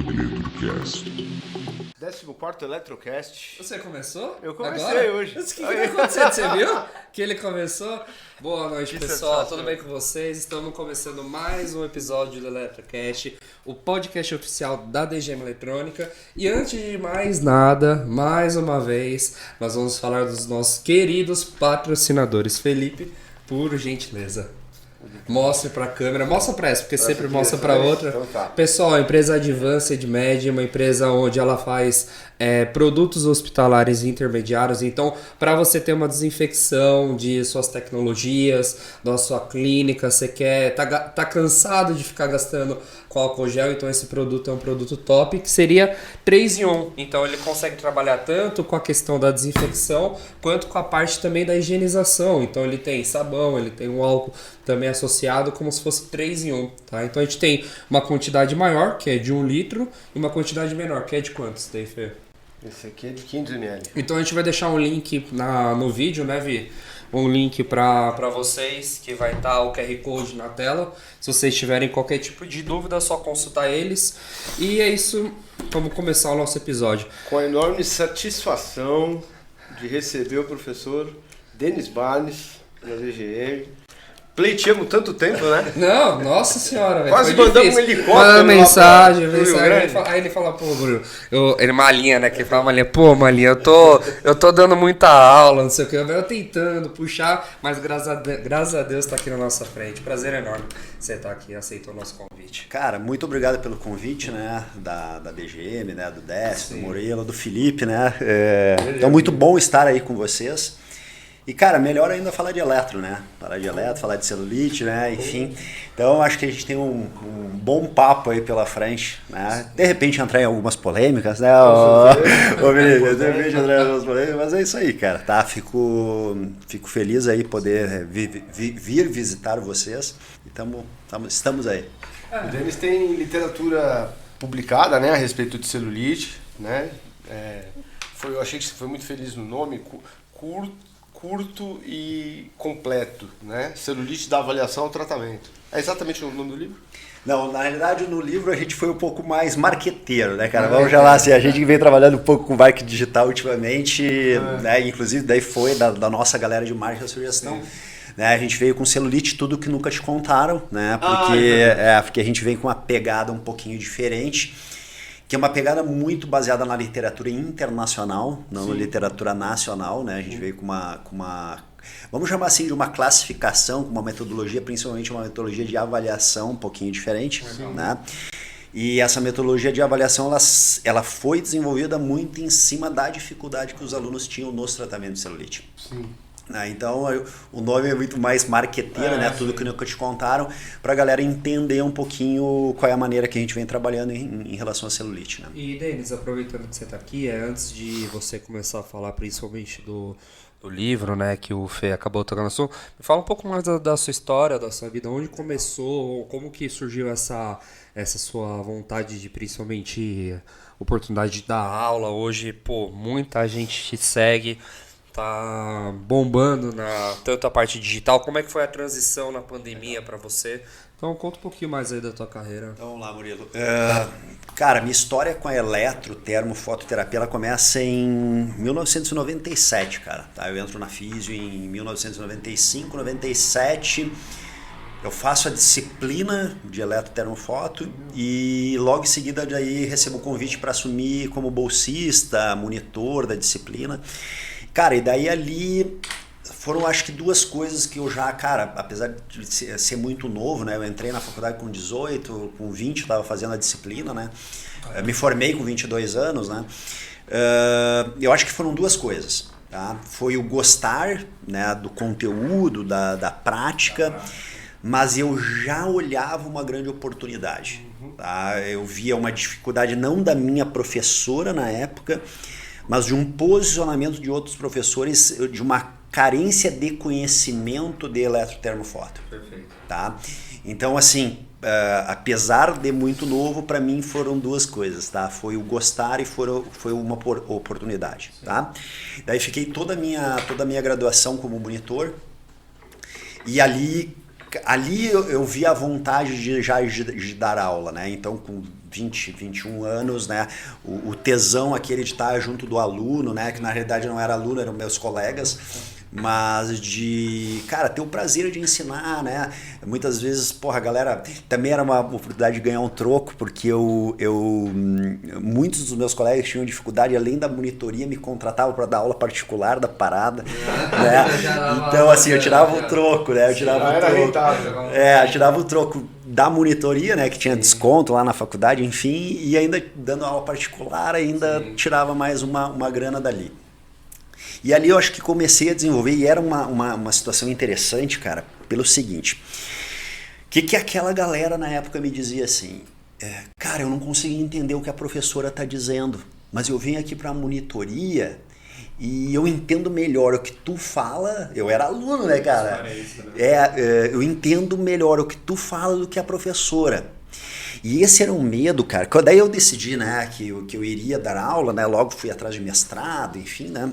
Eletrocast. 14º Eletrocast. Você começou? Eu comecei agora? hoje. O que tá acontecendo? Você viu que ele começou? Boa noite, Que pessoal. sensação. Tudo bem com vocês? Estamos começando mais um episódio do Eletrocast, o podcast oficial da DGM Eletrônica. E antes de mais nada, mais uma vez, nós vamos falar dos nossos queridos patrocinadores. Felipe, por gentileza, mostre pra câmera, mostra pra essa, porque sempre mostra pra outra. Então tá. Pessoal, a empresa Advanced Med, uma empresa onde ela faz produtos hospitalares intermediários. Então, para você ter uma desinfecção de suas tecnologias, da sua clínica, você tá cansado de ficar gastando com álcool gel, então esse produto é um produto top, que seria 3 em 1. Então ele consegue trabalhar tanto com a questão da desinfecção, quanto com a parte também da higienização. Então ele tem sabão, ele tem um álcool também associado, como se fosse 3 em 1, tá? Então a gente tem uma quantidade maior, que é de 1 litro, e uma quantidade menor, que é de quantos, daí, Fê? Esse aqui é de 500 ml. Então a gente vai deixar um link no vídeo, né, Vi? Um link para vocês, que vai estar o QR Code na tela. Se vocês tiverem qualquer tipo de dúvida, é só consultar eles. E é isso, vamos começar o nosso episódio. Com a enorme satisfação de receber o professor Denis Barnes, da DGM. Pleiteamos tanto tempo, né? Não, nossa senhora, velho. Quase foi mandamos difícil. um helicóptero Mandando lá mensagem, pro Rio mensagem. Grande. Aí ele fala, pô, Bruno, ele Malinha, né? Que ele fala, Malinha, pô, Malinha, eu tô dando muita aula, não sei o que. Eu tentando puxar, mas graças a Deus tá aqui na nossa frente. Prazer enorme você tá aqui, aceitou o nosso convite. Cara, muito obrigado pelo convite, né, da DGM, né, do Décio, do Moreira, do Felipe, né, então muito bom estar aí com vocês. E, cara, melhor ainda falar de eletro, né? Falar de eletro, falar de celulite, né? Enfim. Então, acho que a gente tem um bom papo aí pela frente, né? De repente entrar em algumas polêmicas, né? De repente entrar em algumas polêmicas, mas é isso aí, cara, tá? Fico feliz aí poder vir visitar vocês e estamos aí. O Denis tem literatura publicada, né, a respeito de celulite, né? Eu achei que você foi muito feliz no nome, curto e completo, né? Celulite da avaliação ao tratamento. É exatamente o nome do livro? Não, na realidade no livro a gente foi um pouco mais marqueteiro, né, cara? Vamos chamar assim, a gente vem trabalhando um pouco com marketing digital ultimamente, né? Inclusive daí foi da nossa galera de marketing a sugestão. Né, a gente veio com celulite, tudo que nunca te contaram, né? Porque a gente vem com uma pegada um pouquinho diferente, que é uma pegada muito baseada na literatura internacional, não na literatura nacional, né? A gente veio com uma, vamos chamar assim, de uma classificação, com uma metodologia, principalmente uma metodologia de avaliação um pouquinho diferente, né? E essa metodologia de avaliação, ela foi desenvolvida muito em cima da dificuldade que os alunos tinham nos tratamentos de celulite. Sim. Então o nome é muito mais marqueteiro, né? Tudo que nunca te contaram, para a galera entender um pouquinho qual é a maneira que a gente vem trabalhando em relação à celulite, né? E Denis, aproveitando que você está aqui, antes de você começar a falar principalmente do livro, né, que o Fê acabou tocando assunto, me fala um pouco mais da sua história, da sua vida, onde começou, como que surgiu essa sua vontade de principalmente oportunidade de dar aula. Hoje, pô, muita gente te segue, tá bombando tanto a parte digital. Como é que foi a transição na pandemia para você? Então conta um pouquinho mais aí da tua carreira. Então vamos lá, Murilo. Cara, minha história com a eletrotermofototerapia, ela começa em 1997, cara. Tá? Eu entro na Físio em 1995, 97. Eu faço a disciplina de eletrotermofoto e logo em seguida daí recebo o convite para assumir como bolsista, monitor da disciplina. Cara, e daí ali foram acho que duas coisas que eu já, cara, apesar de ser muito novo, né? Eu entrei na faculdade com 18, com 20 eu estava fazendo a disciplina, né? Eu me formei com 22 anos, né? Eu acho que foram duas coisas, tá? Foi o gostar, né, do conteúdo, da prática, mas eu já olhava uma grande oportunidade, tá? Eu via uma dificuldade não da minha professora na época, mas de um posicionamento de outros professores, de uma carência de conhecimento de eletrotermofoto. Perfeito. Tá? Então, assim, apesar de muito novo, para mim foram duas coisas, tá? Foi o gostar e foi uma oportunidade, tá? Daí fiquei toda a minha graduação como monitor e ali, ali eu vi a vontade de dar aula, né? Então, com 20, 21 anos, né? O tesão aquele de estar junto do aluno, né? Que na realidade não era aluno, eram meus colegas. Mas cara, ter o prazer de ensinar, né? Muitas vezes, porra, a galera, também era uma oportunidade de ganhar um troco, porque muitos dos meus colegas tinham dificuldade, além da monitoria, me contratavam para dar aula particular da parada, né? Então, assim, eu tirava o troco, né? Eu tirava o troco da monitoria, né? Que tinha desconto lá na faculdade, enfim, e ainda dando aula particular, ainda tirava mais uma grana dali. E ali eu acho que comecei a desenvolver, e era uma situação interessante, cara, pelo seguinte. O que aquela galera na época me dizia assim? Cara, eu não conseguia entender o que a professora está dizendo, mas eu venho aqui para a monitoria e eu entendo melhor o que tu fala. Eu era aluno, né, cara? Eu entendo melhor o que tu fala do que a professora. E esse era um medo, cara. Daí eu decidi, né, que eu iria dar aula, né? Logo fui atrás de mestrado, enfim, né?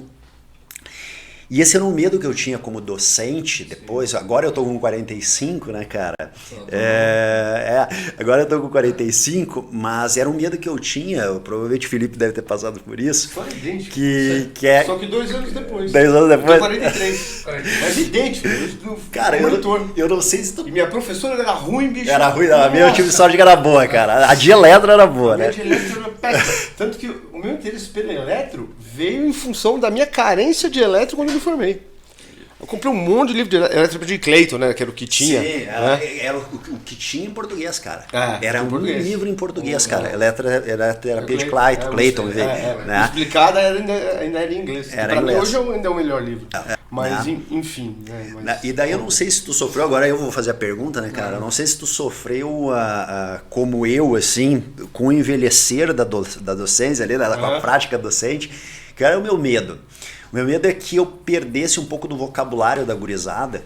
E esse era um medo que eu tinha como docente depois. Agora eu tô com 45, né, cara? Agora eu tô com 45, mas era um medo que eu tinha. Provavelmente o Felipe deve ter passado por isso. Só idêntico. Só que 2 anos depois. 2 anos depois? Eu tô 43. Mas idêntico. Cara, eu não sei se tu... E minha professora era ruim, bicho. Era ruim, não. A minha eu tive sorte que era boa, cara. A de eletro era boa, né? A de eletro era péssima. Tanto que o meu interesse pelo eletro veio em função da minha carência de eletro quando eu me formei. Eu comprei um monte de livro de eletro de Clayton, né? Que era o que tinha. Sim, né? Era o que tinha em português, cara. Era um livro em português, cara. Eletroterapia de Clayton. Né? Explicada ainda era em inglês. Era em inglês. Hoje ainda é o melhor livro. Mas, enfim. Né? E daí eu não sei se tu sofreu, agora eu vou fazer a pergunta, né, cara? Eu não sei se tu sofreu, como eu, assim, com o envelhecer da docência ali, com a prática docente, que era o meu medo. O meu medo é que eu perdesse um pouco do vocabulário da gurizada,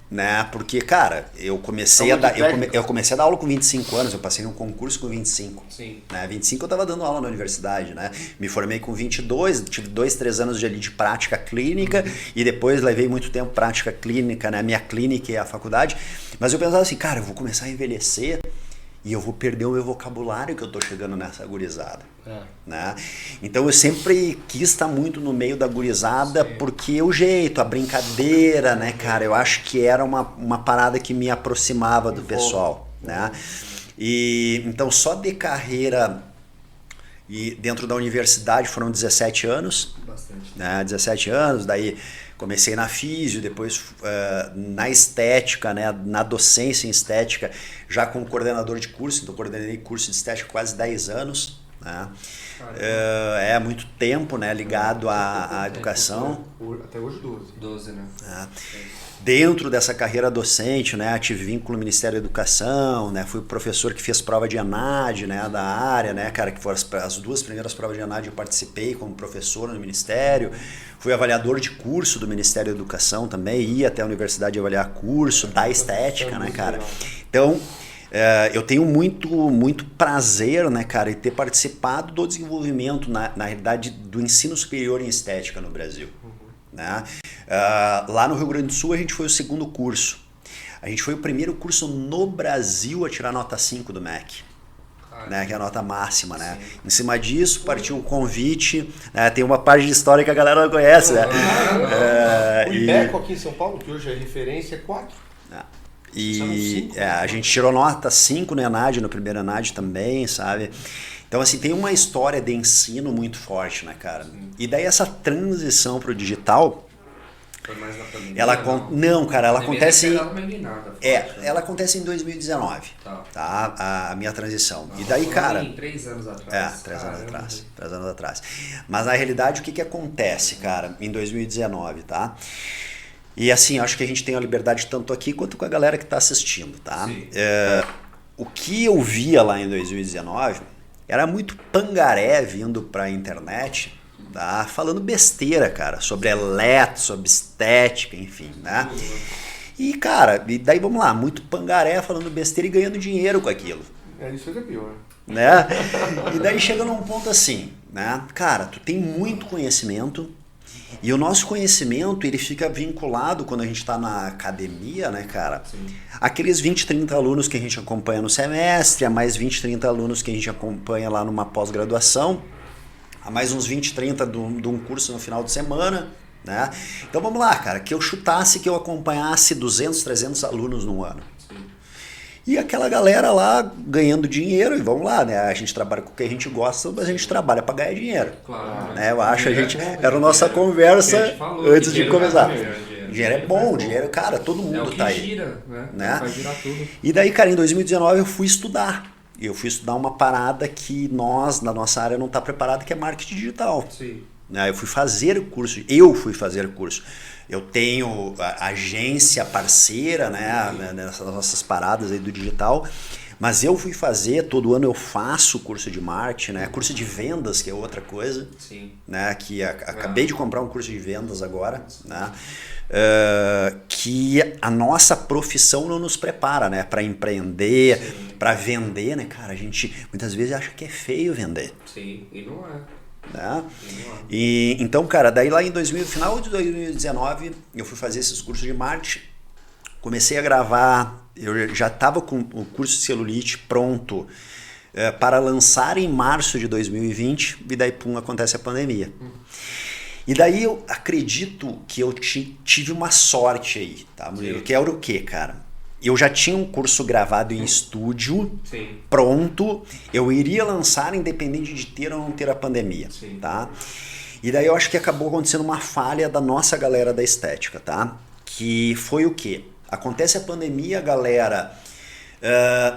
né? Porque, cara, eu comecei a dar aula com 25 anos, eu passei num concurso com 25. Sim. Né? 25 eu estava dando aula na universidade, né? Me formei com 22, tive 2, 3 anos de prática clínica e depois levei muito tempo prática clínica, né? Minha clínica e a faculdade. Mas eu pensava assim, cara, eu vou começar a envelhecer e eu vou perder o meu vocabulário que eu tô chegando nessa gurizada. Né? Então eu sempre quis estar muito no meio da gurizada. Sim. Porque o jeito, a brincadeira, né, cara, eu acho que era uma parada que me aproximava do pessoal, né? E então só de carreira e dentro da universidade foram 17 anos. Bastante. Né? 17 anos, daí comecei na físio, depois na estética, né? Na docência em estética, já como coordenador de curso, então coordenei curso de estética quase 10 anos. Né? Muito tempo, né? Ligado à educação. Até hoje 12. 12, né? Dentro dessa carreira docente, né, tive vínculo no Ministério da Educação, né, fui o professor que fez prova de ENAD, né, da área, né, cara, que foram as 2 primeiras provas de ENAD eu participei como professor no Ministério, fui avaliador de curso do Ministério da Educação também, ia até a universidade avaliar curso da estética, né, cara. Então, eu tenho muito prazer, né, cara, em ter participado do desenvolvimento, na realidade, do ensino superior em estética no Brasil. Né? Lá no Rio Grande do Sul a gente foi o 2º curso. A gente foi o primeiro curso no Brasil a tirar nota 5 do MEC. Né, que é a nota máxima, né? Em cima disso, partiu um convite, né, tem uma parte de história que a galera não conhece, né? O IBECO aqui em São Paulo, que hoje é referência, é 4. A gente tirou nota 5 no ENAD, no primeiro ENAD também, sabe? Então, assim, tem uma história de ensino muito forte, né, cara? E daí essa transição pro digital... Foi mais na pandemia? Não, cara, ela acontece... Ela acontece em 2019, tá? A minha transição. E daí, cara... 3 anos atrás. 3 anos atrás. Mas, na realidade, o que acontece, cara, em 2019, tá? E, assim, acho que a gente tem a liberdade tanto aqui quanto com a galera que tá assistindo, tá? O que eu via lá em 2019... Era muito pangaré vindo pra internet, tá? Falando besteira, cara, sobre eletro, sobre estética, enfim, né? E, cara, e daí vamos lá, muito pangaré falando besteira e ganhando dinheiro com aquilo. Isso é pior. Né? E daí chega num ponto assim, né? Cara, tu tem muito conhecimento E o nosso conhecimento, ele fica vinculado quando a gente está na academia, né, cara? Sim. Aqueles 20, 30 alunos que a gente acompanha no semestre, a mais 20, 30 alunos que a gente acompanha lá numa pós-graduação, a mais uns 20, 30 de um curso no final de semana, né? Então vamos lá, cara, que eu chutasse que eu acompanhasse 200, 300 alunos no ano. E aquela galera lá ganhando dinheiro, e vamos lá, né? A gente trabalha com o que a gente gosta, mas a gente trabalha para ganhar dinheiro. Claro. Né? Eu acho era a nossa conversa antes de começar. Dinheiro é bom, dinheiro, cara, todo mundo tá aí. Gira, né? Vai girar tudo. E daí, cara, em 2019 eu fui estudar. Eu fui estudar uma parada que nós, na nossa área, não tá preparado, que é marketing digital. Sim. Eu fui fazer curso. Eu tenho a agência parceira, né, nessas nossas paradas aí do digital, mas eu fui fazer, todo ano eu faço curso de marketing, né, curso de vendas, que é outra coisa. Sim. Né, que acabei de comprar um curso de vendas agora, né, que a nossa profissão não nos prepara, né, para empreender, para vender, né, cara, a gente muitas vezes acha que é feio vender. Sim, e não é. Né? E então, cara, daí lá em final de 2019 eu fui fazer esses cursos de marketing, comecei a gravar, eu já estava com o curso de celulite pronto para lançar em março de 2020, e daí pum, acontece a pandemia. E daí eu acredito que eu tive uma sorte aí, tá, Murilo? Que era o quê, cara? Eu já tinha um curso gravado em estúdio, pronto, eu iria lançar independente de ter ou não ter a pandemia, tá? E daí eu acho que acabou acontecendo uma falha da nossa galera da estética, tá? Que foi o quê? Acontece a pandemia, a galera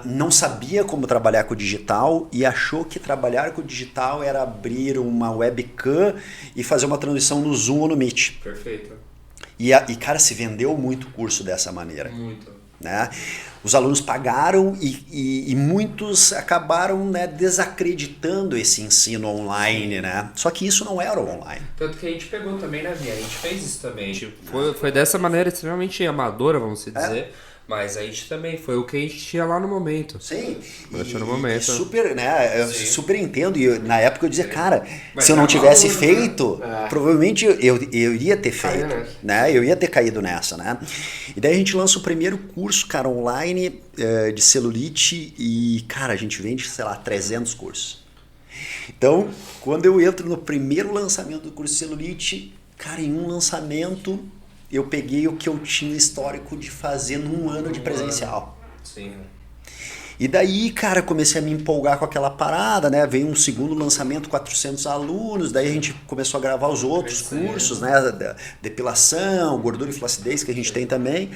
não sabia como trabalhar com o digital e achou que trabalhar com o digital era abrir uma webcam e fazer uma transmissão no Zoom ou no Meet. Perfeito. E cara, se vendeu muito curso dessa maneira. Muito. Né? Os alunos pagaram e muitos acabaram, né, desacreditando esse ensino online, né? Só que isso não era online. Tanto que a gente pegou também, né, Via? A gente fez isso também. Foi dessa maneira extremamente amadora, vamos dizer. Mas a gente também foi o que a gente tinha lá no momento. Sim. No momento. Super, né? Eu super entendo. E na época eu dizia, cara, se eu não tivesse feito, provavelmente eu iria ter feito. Né? Eu ia ter caído nessa, né? E daí a gente lança o primeiro curso, cara, online de celulite e, cara, a gente vende, sei lá, 300 cursos. Então, quando eu entro no primeiro lançamento do curso de celulite, cara, em um lançamento eu peguei o que eu tinha histórico de fazer num ano de presencial. Sim. E daí, cara, comecei a me empolgar com aquela parada, né? Veio um segundo lançamento, 400 alunos, daí a gente começou a gravar os outros cursos, né? Depilação, gordura e flacidez, que a gente tem também.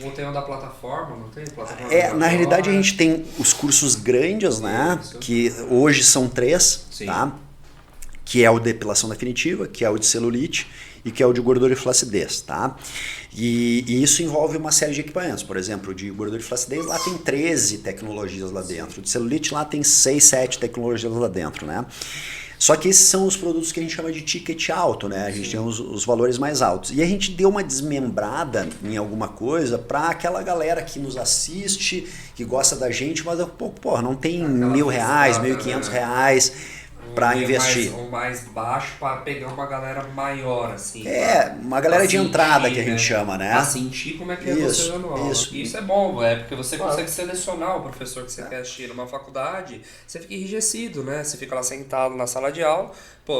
Ou tem o da plataforma, não tem? Plataforma na realidade a gente tem os cursos grandes, né? Que hoje são 3, tá? Que é o de depilação definitiva, que é o de celulite e que é o de gordura e flacidez, tá? E isso envolve uma série de equipamentos. Por exemplo, de gordura e flacidez lá tem 13 tecnologias lá dentro. De celulite lá tem 6, 7 tecnologias lá dentro, né? Só que esses são os produtos que a gente chama de ticket alto, né? A gente tem os valores mais altos. E a gente deu uma desmembrada em alguma coisa para aquela galera que nos assiste, que gosta da gente, mas não tem R$1.000, R$1.500 para investir. Um mais baixo para pegar uma galera maior, assim. Uma galera de entrada que a gente chama, né? Pra sentir como é que é você dando aula. Isso é bom, porque você consegue selecionar o professor que você quer assistir numa faculdade, você fica enrijecido, né? Você fica lá sentado na sala de aula,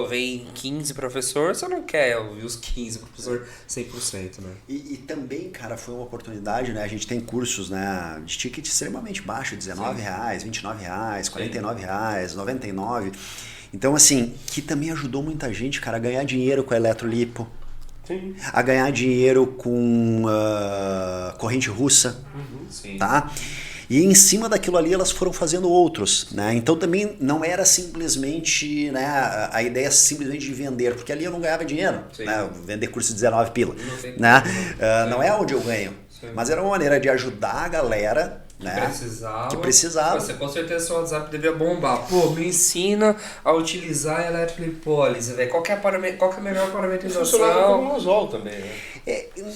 vem 15 professores, você não quer ouvir os 15 professores 100%, né? E também, cara, foi uma oportunidade, né? A gente tem cursos, né, de ticket extremamente baixo, R$19, R$29, R$49, R$99. Então, assim, que também ajudou muita gente, cara, a ganhar dinheiro com a eletrolipo, a ganhar dinheiro com corrente russa, tá? E em cima daquilo ali elas foram fazendo outros, né? Então também não era simplesmente, né, a ideia simplesmente de vender, porque ali eu não ganhava dinheiro, né? Vender curso de 19 pila, né? Não é onde eu ganho, mas era uma maneira de ajudar a galera, né? Que precisava. Você com certeza seu WhatsApp devia bombar. Me ensina a utilizar a eletrolipólise, velho. Qual que é a melhor parametrização? Funcionava como um anzol também, né?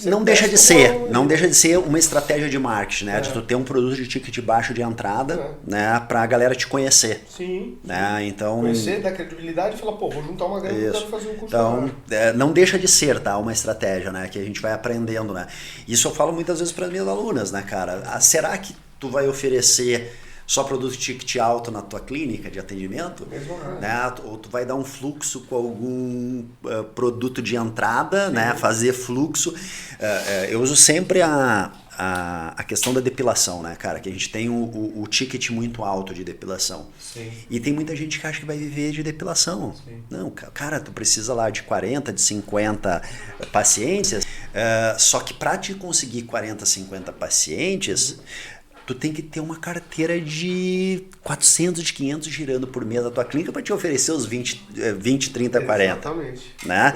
Não deixa de ser uma estratégia de marketing, né? De tu ter um produto de ticket baixo de entrada, né? Pra galera te conhecer. Sim. Né? Então, conhecer, dar credibilidade e falar, pô, vou juntar uma grana e quero fazer um curso. Então, não deixa de ser, tá? Uma estratégia, né? Que a gente vai aprendendo, né? Isso eu falo muitas vezes para as minhas alunas, né, cara? Será que tu vai oferecer só produto de ticket alto na tua clínica de atendimento? Né? Ou tu vai dar um fluxo com algum produto de entrada, né? Fazer fluxo. Eu uso sempre a questão da depilação, né, cara? Que a gente tem o ticket muito alto de depilação. Sim. E tem muita gente que acha que vai viver de depilação. Sim. Não, cara, tu precisa lá de 40, de 50 pacientes. Só que para te conseguir 40, 50 pacientes, tu tem que ter uma carteira de 400, de 500 girando por mês da tua clínica para te oferecer os 20, 30, 40. Exatamente. Né?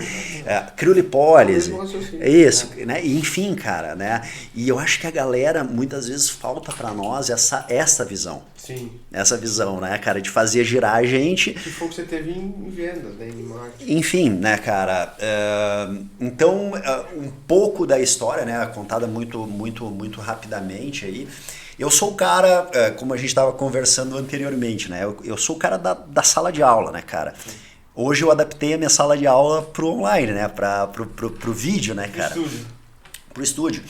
Criolipólise. Isso, né? Enfim, cara, né? E eu acho que a galera, muitas vezes, falta para nós essa visão. Sim. Essa visão, né, cara, de fazer girar a gente. Que foi o que você teve em vendas, né, em marketing. Enfim, né, cara, então, um pouco da história, né, contada muito rapidamente aí. Eu sou o cara, como a gente estava conversando anteriormente, né, eu sou o cara da sala de aula, né, cara. Hoje eu adaptei a minha sala de aula pro online, né, pro vídeo, né, cara. Pro estúdio.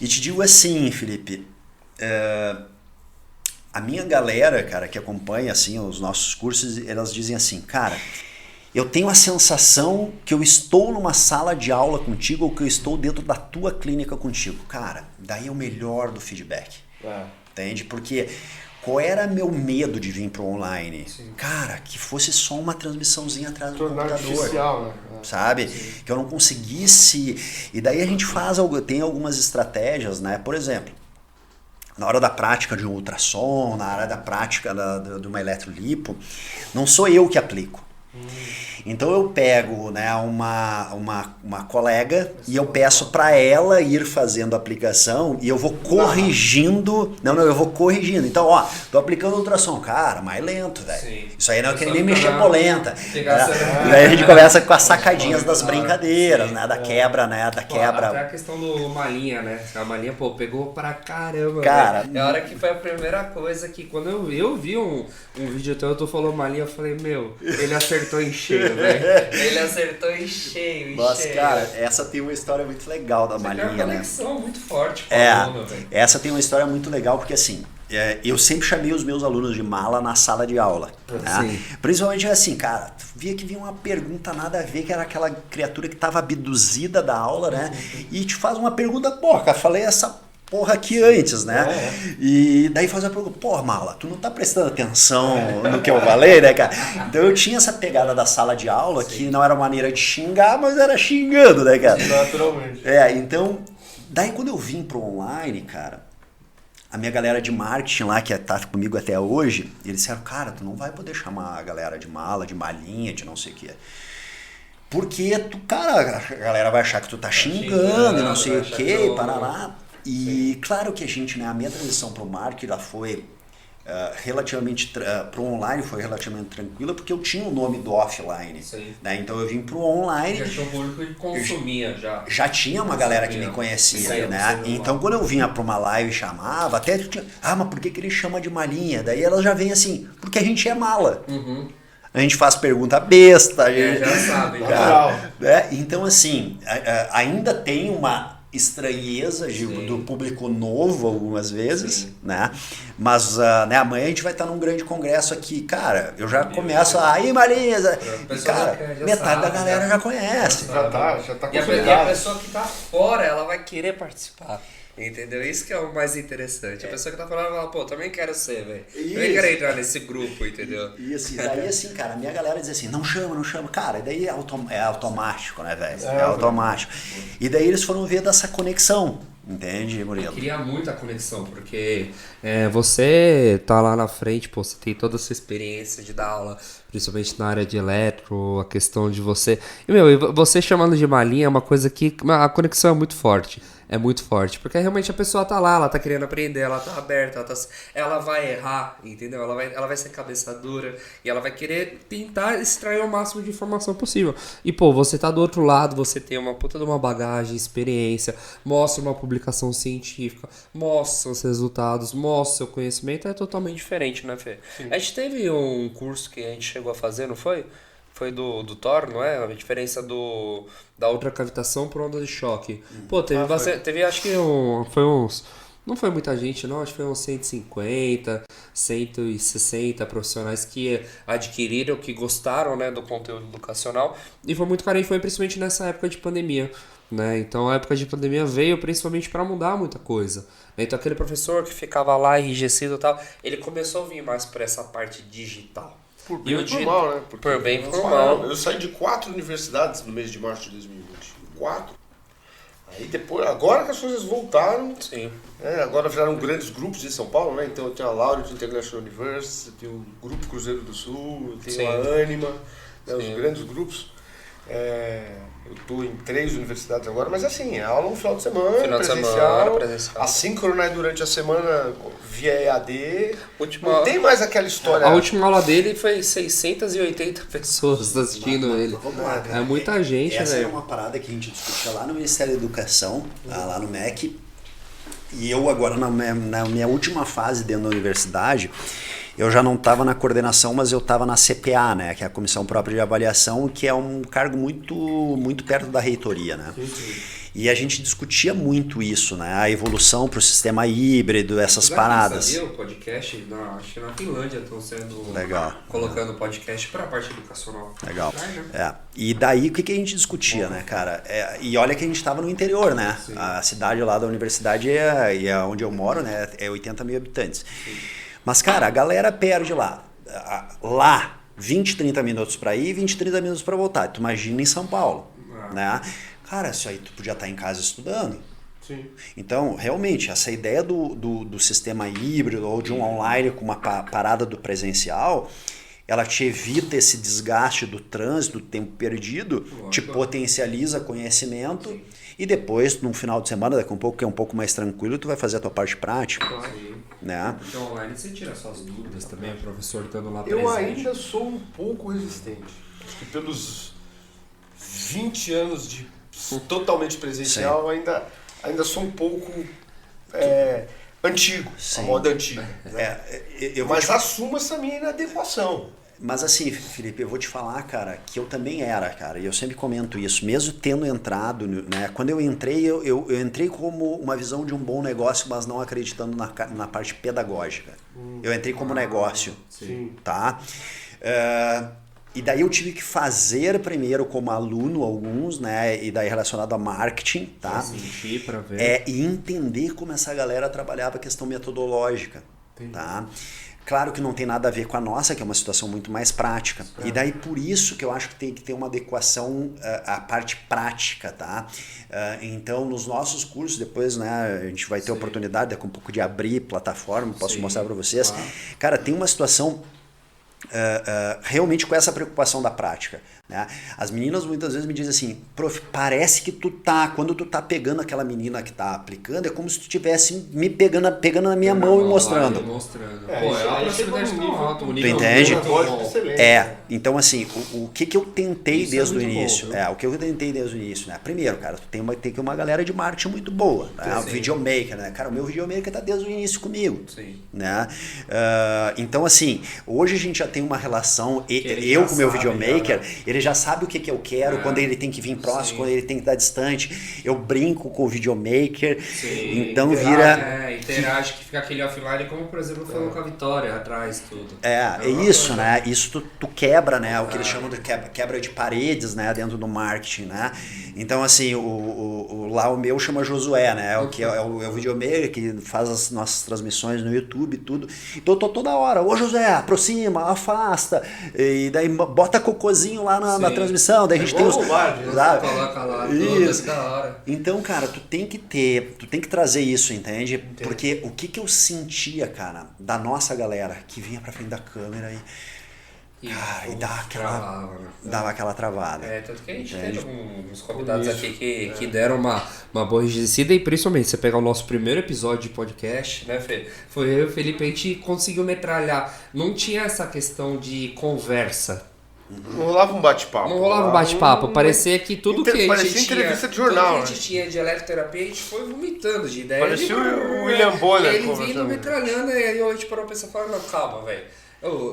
E te digo assim, Felipe, a minha galera, cara, que acompanha assim os nossos cursos, elas dizem assim, cara, eu tenho a sensação que eu estou numa sala de aula contigo ou que eu estou dentro da tua clínica contigo. Cara, daí é o melhor do feedback. Entende? Porque qual era meu medo de vir pro online? Sim. Cara, que fosse só uma transmissãozinha atrás do computador. Artificial, né? Sabe? Sim. Que eu não conseguisse... E daí a gente tem algumas estratégias, né? Por exemplo, na hora da prática de um ultrassom, na hora da prática de uma eletrolipo, não sou eu que aplico. Então eu pego, né, uma colega e eu peço para ela ir fazendo a aplicação e eu vou corrigindo. Eu vou corrigindo. Então, ó, tô aplicando ultrassom. Cara, mais lento, velho. Isso aí não é que nem mexer polenta. Daí a gente começa com as sacadinhas das brincadeiras, né? Da quebra, né? Da quebra. Até a questão do malinha, né? A malinha, pô, pegou pra caramba. Cara, é a hora que foi a primeira coisa que quando eu vi um vídeo teu, tu falou malinha, eu falei, meu, ele acertou em cheio, velho. Ele acertou em cheio, Nossa, cara, essa tem uma história muito legal da malinha, né? Tem uma conexão muito forte com a aluna, velho. Essa tem uma história muito legal porque assim, eu sempre chamei os meus alunos de mala na sala de aula. Né? Principalmente assim, cara, tu via que vinha uma pergunta nada a ver, que era aquela criatura que estava abduzida da aula, né? E te faz uma pergunta, porra, falei essa porra aqui antes, né? E daí faz a pergunta, porra, mala, tu não tá prestando atenção no que eu falei, né, cara? Então eu tinha essa pegada da sala de aula, que não era maneira de xingar, mas era xingando, né, cara? Naturalmente. Então, daí quando eu vim pro online, cara, a minha galera de marketing lá, que tá comigo até hoje, eles disseram, cara, tu não vai poder chamar a galera de mala, de malinha, de não sei o quê. Porque tu, cara, a galera vai achar que tu tá xingando e não sei o quê, e parará. E claro que a gente, né, a minha transição para o marketing ela foi relativamente, para o online foi relativamente tranquila, porque eu tinha o nome do offline, né? Então eu vim para o online. Já tinha um público que consumia, já tinha uma galera que me conhecia, né? Então quando eu vinha para uma live e chamava, até tinha, mas por que ele chama de malinha? Daí ela já vem assim, porque a gente é mala. A gente faz pergunta besta, a gente já sabe, né? Então assim, ainda tem uma estranheza do público novo algumas vezes, né? Mas né, amanhã a gente vai estar num grande congresso aqui, cara, eu já começo aí, Marisa, e cara, metade da galera já conhece. Já tá e a pessoa que tá fora, ela vai querer participar. Entendeu? Isso que é o mais interessante. A pessoa que tá falando, ela fala, pô, também quero ser, velho. Também quero entrar nesse grupo, entendeu? Isso, e daí assim, cara, a minha galera diz assim, não chama. Cara, e daí é automático, né, velho? É automático. E daí eles foram ver dessa conexão, entende, Murilo? Queria muita conexão, porque você tá lá na frente, pô, você tem toda essa experiência de dar aula, principalmente na área de eletro, a questão de você... E, meu, você chamando de malinha é uma coisa que... A conexão é muito forte. é muito forte. Porque realmente a pessoa tá lá, ela tá querendo aprender, ela tá aberta, ela vai errar, entendeu? Ela vai ser cabeça dura e ela vai querer tentar extrair o máximo de informação possível. E, pô, você tá do outro lado, você tem uma puta de uma bagagem, experiência, mostra uma publicação científica, mostra seus resultados, mostra seu conhecimento, é totalmente diferente, né, Fê? Sim. A gente teve um curso que a gente chegou a fazer, não foi? Foi do Thor, não é? A diferença da ultracavitação por onda de choque. Pô, teve bastante. Teve, acho que foi uns. Não foi muita gente, não. Acho que foi uns 150, 160 profissionais que adquiriram, que gostaram, né, do conteúdo educacional. E foi muito carente, foi principalmente nessa época de pandemia. Né? Então a época de pandemia veio principalmente para mudar muita coisa. Então aquele professor que ficava lá enrijecido e tal, ele começou a vir mais para essa parte digital. Por bem ou por mal, né? Por bem ou por mal. Eu saí de 4 universidades no mês de março de 2020. 4. Aí depois, agora que as coisas voltaram, sim. Agora viraram grandes grupos em São Paulo, né? Então eu tenho a Laureate International University, eu tenho o Grupo Cruzeiro do Sul, eu tenho a Anima, né? Os grandes grupos. Eu estou em 3 universidades agora, mas assim, é aula no final de semana, presencial. Assíncrona durante a semana via EAD. Não tem mais aquela história. A última aula dele foi 680 pessoas assistindo ele. Vamos lá, é muita gente, Essa velho. é uma parada que a gente discutia lá no Ministério da Educação, lá no MEC. E eu agora, na minha última fase dentro da universidade, eu já não estava na coordenação, mas eu estava na CPA, né, que é a Comissão Própria de Avaliação, que é um cargo muito perto da reitoria, né? E a gente discutia muito isso, né, a evolução para o sistema híbrido, essas paradas. Sabia, o podcast, acho que na Finlândia estão sendo colocando podcast para a parte educacional. Legal. E daí o que a gente discutia, né, cara? E olha que a gente estava no interior, né? Sim. A cidade lá da universidade onde eu moro, né, é 80 mil habitantes. Sim. Mas, cara, a galera perde lá 20, 30 minutos para ir, 20, 30 minutos para voltar. Tu imagina em São Paulo, né? Cara, isso aí tu podia estar em casa estudando. Sim. Então, realmente, essa ideia do sistema híbrido ou de um online com uma parada do presencial, ela te evita esse desgaste do trânsito, do tempo perdido, te potencializa conhecimento. Sim. E depois, no final de semana, daqui a um pouco, que é um pouco mais tranquilo, tu vai fazer a tua parte prática. Sim. Né? Então online você tira suas dúvidas também, o professor estando lá presente. Eu ainda sou um pouco resistente. Acho que pelos 20 anos de totalmente presencial, ainda sou um pouco antigo, a moda antiga. Né? Mas assumo essa minha inadequação. Mas assim, Felipe, eu vou te falar, cara, que eu também era, cara, e eu sempre comento isso, mesmo tendo entrado, né, quando eu entrei, eu entrei como uma visão de um bom negócio, mas não acreditando na parte pedagógica. Eu entrei como negócio, tá? E daí eu tive que fazer primeiro como aluno alguns, né, e daí relacionado a marketing, tá? Sentir pra ver. E entender como essa galera trabalhava a questão metodológica, tá? Claro que não tem nada a ver com a nossa, que é uma situação muito mais prática. E daí por isso que eu acho que tem que ter uma adequação à parte prática, tá? Então, nos nossos cursos, depois, né, a gente vai ter oportunidade daqui um pouco de abrir plataforma, posso mostrar para vocês. Claro. Cara, tem uma situação realmente com essa preocupação da prática, né? As meninas muitas vezes me dizem assim, prof, parece que quando tu tá pegando aquela menina que tá aplicando, é como se tu estivesse me pegando na minha mão e mostrando. Tu entende? Então assim, o que eu tentei desde o início? O que eu tentei desde o início, né? Primeiro, cara, tu tem uma galera de marketing muito boa, né? O videomaker, né? Cara, o meu videomaker tá desde o início comigo, né? Então assim, hoje a gente já tem uma relação, eu com o meu videomaker, ele já sabe o que eu quero, quando ele tem que vir próximo, quando ele tem que estar distante. Eu brinco com o videomaker, então interage, que fica aquele offline, como por exemplo falou com a Vitória atrás, tudo. É isso, né? Isso tu quebra, né? O que eles chamam de quebra de paredes, né? Dentro do marketing, né? Então assim, lá o meu chama Josué, né? Que é o videomaker que faz as nossas transmissões no YouTube e tudo. Então eu tô toda hora, ô Josué, aproxima, afasta, e daí bota cocôzinho lá na transmissão, daí a gente tem os... Coloca lá, isso. Da hora. Então, cara, tu tem que trazer isso, entende? Porque o que eu sentia, cara, da nossa galera que vinha pra frente da câmera e... Cara, e dá travava, né? dava aquela travada. Tanto que a gente Entende? teve alguns convidados aqui que deram uma boa enrijecida, e principalmente você pegar o nosso primeiro episódio de podcast, né, Fê? Foi eu e o Felipe, a gente conseguiu metralhar. Não tinha essa questão de conversa. Não rolava um bate-papo. Não rolava um bate-papo, parecia que tudo que a gente parecia tinha... entrevista de jornal, tudo que a gente tinha de eletroterapia, a gente foi vomitando de ideia. Parecia o William Bonner. Ele vindo metralhando, e aí a gente parou pra pensar, não, calma, velho.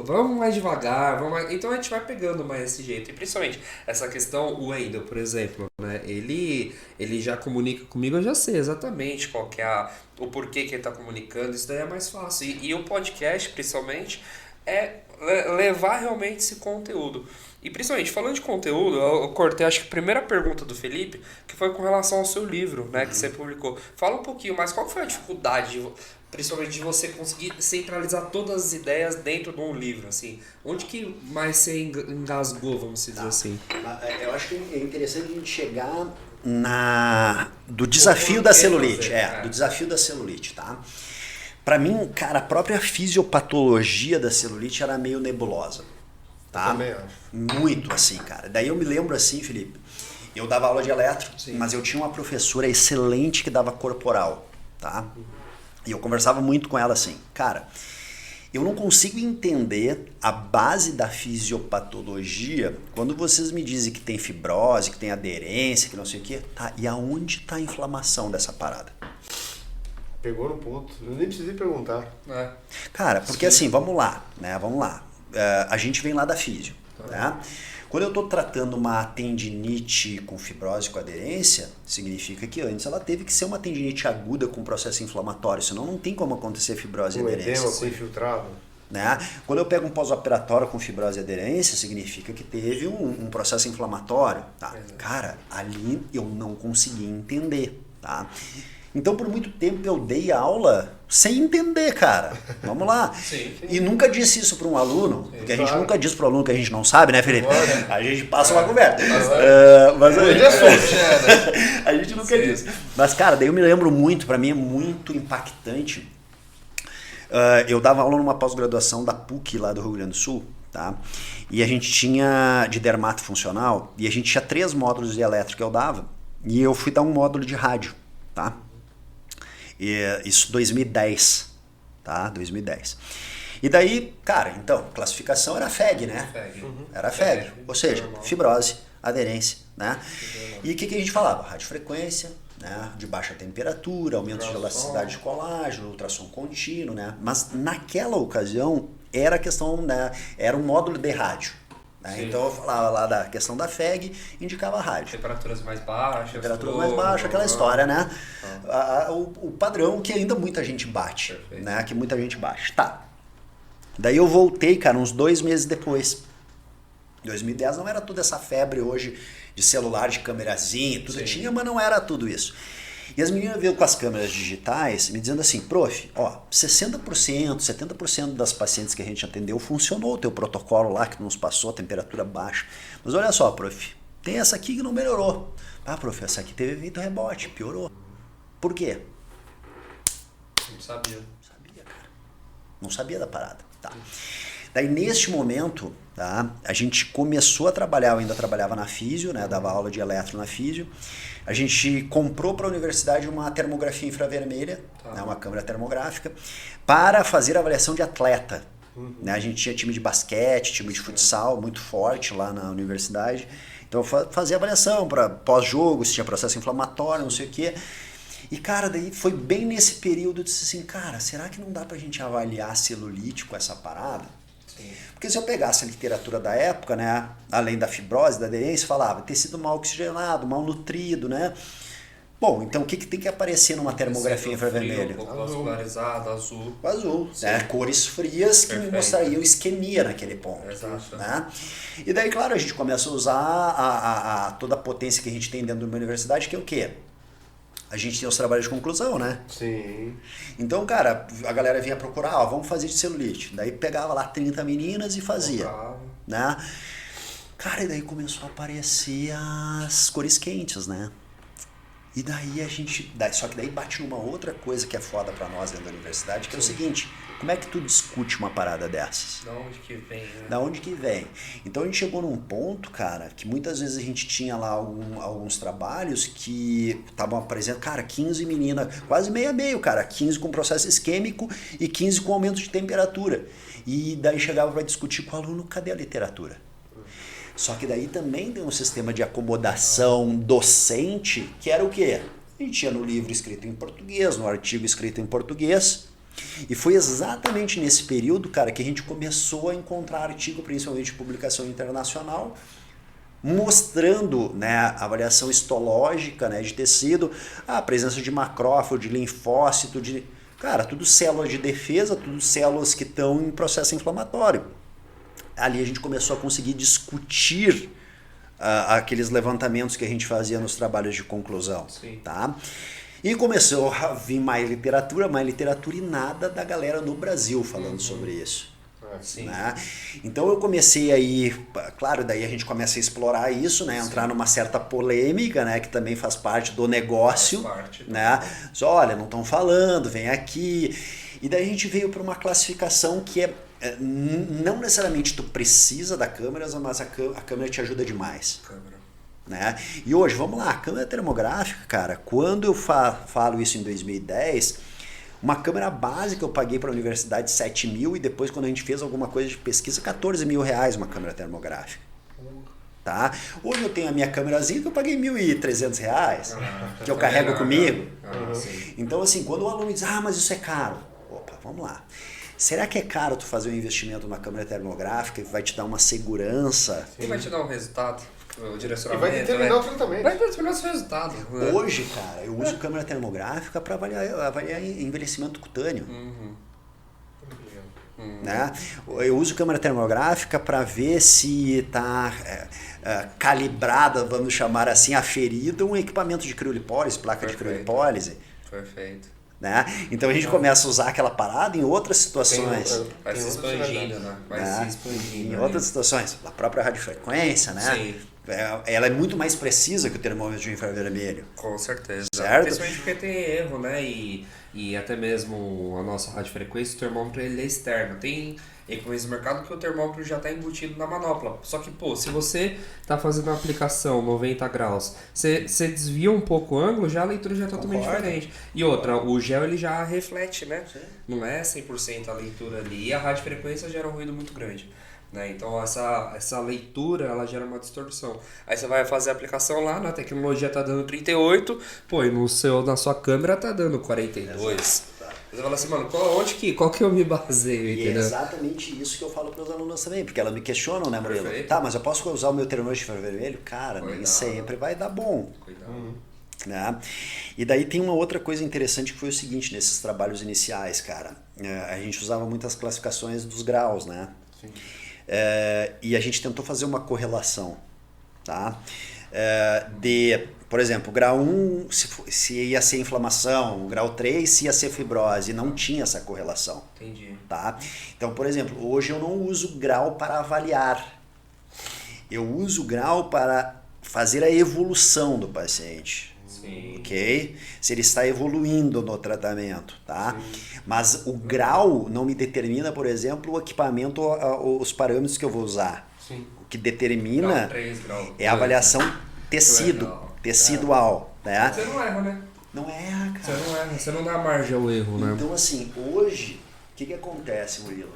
Vamos mais devagar, então a gente vai pegando mais esse jeito. E principalmente essa questão, o Wendel, por exemplo, né? Ele já comunica comigo, eu já sei exatamente qual que é o porquê que ele tá comunicando, isso daí é mais fácil. E o podcast, principalmente, é levar realmente esse conteúdo. E principalmente, falando de conteúdo, eu cortei acho que a primeira pergunta do Felipe, que foi com relação ao seu livro, né, que você publicou. Fala um pouquinho mais, qual foi a dificuldade, principalmente de você conseguir centralizar todas as ideias dentro de um livro, assim? Onde que mais você engasgou, vamos dizer assim? Eu acho que é interessante a gente chegar do desafio da celulite. Do desafio da celulite, tá? Pra mim, cara, a própria fisiopatologia da celulite era meio nebulosa, tá? Também acho. Muito assim, cara. Daí eu me lembro assim, Felipe, eu dava aula de eletro, mas eu tinha uma professora excelente que dava corporal, tá? E eu conversava muito com ela assim, cara, eu não consigo entender a base da fisiopatologia quando vocês me dizem que tem fibrose, que tem aderência, que não sei o quê, tá? E aonde tá a inflamação dessa parada? Pegou no ponto. Eu nem precisei perguntar. Cara, porque assim, vamos lá, né? Vamos lá. A gente vem lá da físio, né? Quando eu tô tratando uma tendinite com fibrose com aderência, significa que antes ela teve que ser uma tendinite aguda com processo inflamatório, senão não tem como acontecer fibrose e aderência. Edema com infiltrado. Né? Quando eu pego um pós-operatório com fibrose e aderência, significa que teve um processo inflamatório. Tá? Cara, ali eu não consegui entender, tá? Então, por muito tempo eu dei aula sem entender, cara. Vamos lá. Sim. E nunca disse isso para um aluno, porque a gente nunca diz para o aluno que a gente não sabe, né, Felipe? A gente passa uma conversa. Mas a gente nunca diz. Mas, cara, daí eu me lembro muito, para mim é muito impactante. Eu dava aula numa pós-graduação da PUC lá do Rio Grande do Sul, tá? E a gente tinha de dermato funcional, e a gente tinha 3 módulos de elétrica que eu dava, e eu fui dar um módulo de rádio, tá? Isso 2010, tá? 2010. E daí, cara, então, classificação era FEG, né? Era FEG, ou seja, fibrose, aderência, né? E o que a gente falava? Radiofrequência, né? De baixa temperatura, aumento de elasticidade de colágeno, ultrassom contínuo, né? Mas naquela ocasião era a questão, né? Era um módulo de rádio. Né? Então eu falava lá da questão da FEG, indicava rádio. Temperaturas mais baixas. Temperaturas mais baixas, aquela história, né? O padrão que ainda muita gente bate. Perfeito. Né? Que muita gente bate. Tá. Daí eu voltei, cara, uns 2 meses depois. 2010 não era toda essa febre hoje de celular, de câmerazinha, tudo tinha, mas não era tudo isso. E as meninas veio com as câmeras digitais me dizendo assim, prof, ó, 60%, 70% das pacientes que a gente atendeu funcionou o teu protocolo lá que nos passou, a temperatura baixa. Mas olha só, prof, tem essa aqui que não melhorou. Ah, prof, essa aqui teve efeito rebote, piorou. Por quê? Não sabia. Não sabia, cara. Não sabia da parada. Tá. Daí, neste momento, tá, a gente começou a trabalhar, eu ainda trabalhava na físio, né, dava aula de eletro na físio. A gente comprou para a universidade uma termografia infravermelha, né, uma câmera termográfica, para fazer a avaliação de atleta. Né, a gente tinha time de basquete, time de futsal muito forte lá na universidade. Então, fazia avaliação para pós-jogo, se tinha processo inflamatório, não sei o quê. E, cara, daí foi bem nesse período, eu disse assim, cara, será que não dá pra gente avaliar celulite com essa parada? Sim. Porque se eu pegasse a literatura da época, né, além da fibrose, da aderência, falava tecido mal oxigenado, mal nutrido, né? Bom, então o que tem que aparecer numa termografia infravermelha? Vascularizado, azul. Azul, né? Cores frias que me mostrariam isquemia naquele ponto. Exato. Né? E daí, claro, a gente começa a usar toda a potência que a gente tem dentro de uma universidade, que é o quê? A gente tem os trabalhos de conclusão, né? Sim. Então, cara, a galera vinha procurar, ó, vamos fazer de celulite. Daí pegava lá 30 meninas e fazia. Né? Cara, e daí começou a aparecer as cores quentes, né? E daí a gente... Só que daí bate numa outra coisa que é foda pra nós dentro da universidade, que é o seguinte, Como é que tu discute uma parada dessas? Da onde que vem, né? Da onde que vem? Então a gente chegou num ponto, cara, que muitas vezes a gente tinha lá alguns trabalhos que estavam apresentando, cara, 15 meninas, quase meio a meio, cara, 15 com processo isquêmico e 15 com aumento de temperatura. E daí chegava para discutir com o aluno, cadê a literatura? Só que daí também tem um sistema de acomodação docente, que era o quê? A gente tinha no livro escrito em português, no artigo escrito em português, e foi exatamente nesse período, cara, que a gente começou a encontrar artigo, principalmente de publicação internacional, mostrando, né, a avaliação histológica, né, de tecido, a presença de macrófago, de linfócito, cara, tudo células de defesa, tudo células que estão em processo inflamatório. Ali a gente começou a conseguir discutir aqueles levantamentos que a gente fazia nos trabalhos de conclusão. Sim. Tá? E começou a vir mais literatura e nada da galera no Brasil falando sobre isso. Sim. Né? Então eu comecei aí, claro, daí a gente começa a explorar isso, né? Entrar numa certa polêmica, né? Que também faz parte do negócio, né? Só, olha, não estão falando, vem aqui. E daí a gente veio para uma classificação que não necessariamente tu precisa da câmera, mas a câmera te ajuda demais. Né? E hoje, vamos lá, a câmera termográfica, cara, quando eu falo isso em 2010, uma câmera básica eu paguei para a universidade 7 mil e depois quando a gente fez alguma coisa de pesquisa, 14 mil reais uma câmera termográfica. Tá? Hoje eu tenho a minha câmerazinha que eu paguei 1.300 reais, que eu carrego comigo. Então assim, quando o aluno diz, mas isso é caro, opa, vamos lá. Será que é caro tu fazer um investimento numa câmera termográfica que vai te dar uma segurança? E vai te dar um resultado? O direcionamento, e vai determinar o tratamento. Vai determinar o seu resultado. Né? Hoje, cara, eu uso câmera termográfica para avaliar envelhecimento cutâneo. Né? Eu uso câmera termográfica para ver se está calibrada, vamos chamar assim, aferida um equipamento de criolipólise, placa de criolipólise. Perfeito. Né? Então a gente começa a usar aquela parada em outras situações. Vai se expandindo, né? Vai se expandindo. Em outras situações. A própria radiofrequência, né? Sim. Ela é muito mais precisa que o termômetro de infravermelho. Com certeza. Certo? Principalmente porque tem erro, né? E até mesmo a nossa radiofrequência, o termômetro ele é externo. Tem equipamentos no mercado que o termômetro já está embutido na manopla. Só que, se você está fazendo uma aplicação 90 graus, você desvia um pouco o ângulo, já a leitura já é totalmente diferente. E outra, o gel ele já reflete, né? Sim. Não é 100% a leitura ali. E a radiofrequência gera um ruído muito grande. Né? Então essa leitura ela gera uma distorção. Aí você vai fazer a aplicação lá, na tecnologia tá dando 38, e na sua câmera tá dando 42. Exato. Você fala assim, mano, qual que eu me baseio, entendeu? E é exatamente isso que eu falo para os alunos também, porque elas me questionam, né, Murilo? Tá, mas eu posso usar o meu termômetro de infravermelho? Cara, nem sempre vai dar bom. Cuidado. Né? E daí tem uma outra coisa interessante que foi o seguinte, nesses trabalhos iniciais, cara, a gente usava muitas classificações dos graus, né? Sim. E a gente tentou fazer uma correlação, tá? Por exemplo, grau 1 se ia ser inflamação, grau 3 se ia ser fibrose, não tinha essa correlação. Entendi. Tá? Então, por exemplo, hoje eu não uso grau para avaliar, eu uso grau para fazer a evolução do paciente. Sim. Ok? Se ele está evoluindo no tratamento, tá? Sim. Mas o grau não me determina, por exemplo, o equipamento, os parâmetros que eu vou usar. Sim. O que determina grau 3, grau 2, é a avaliação tecidual, né? Você não erra, né? Não erra, cara. Você não erra, você não dá margem ao erro, né? Então, assim, hoje, o que acontece, Murilo?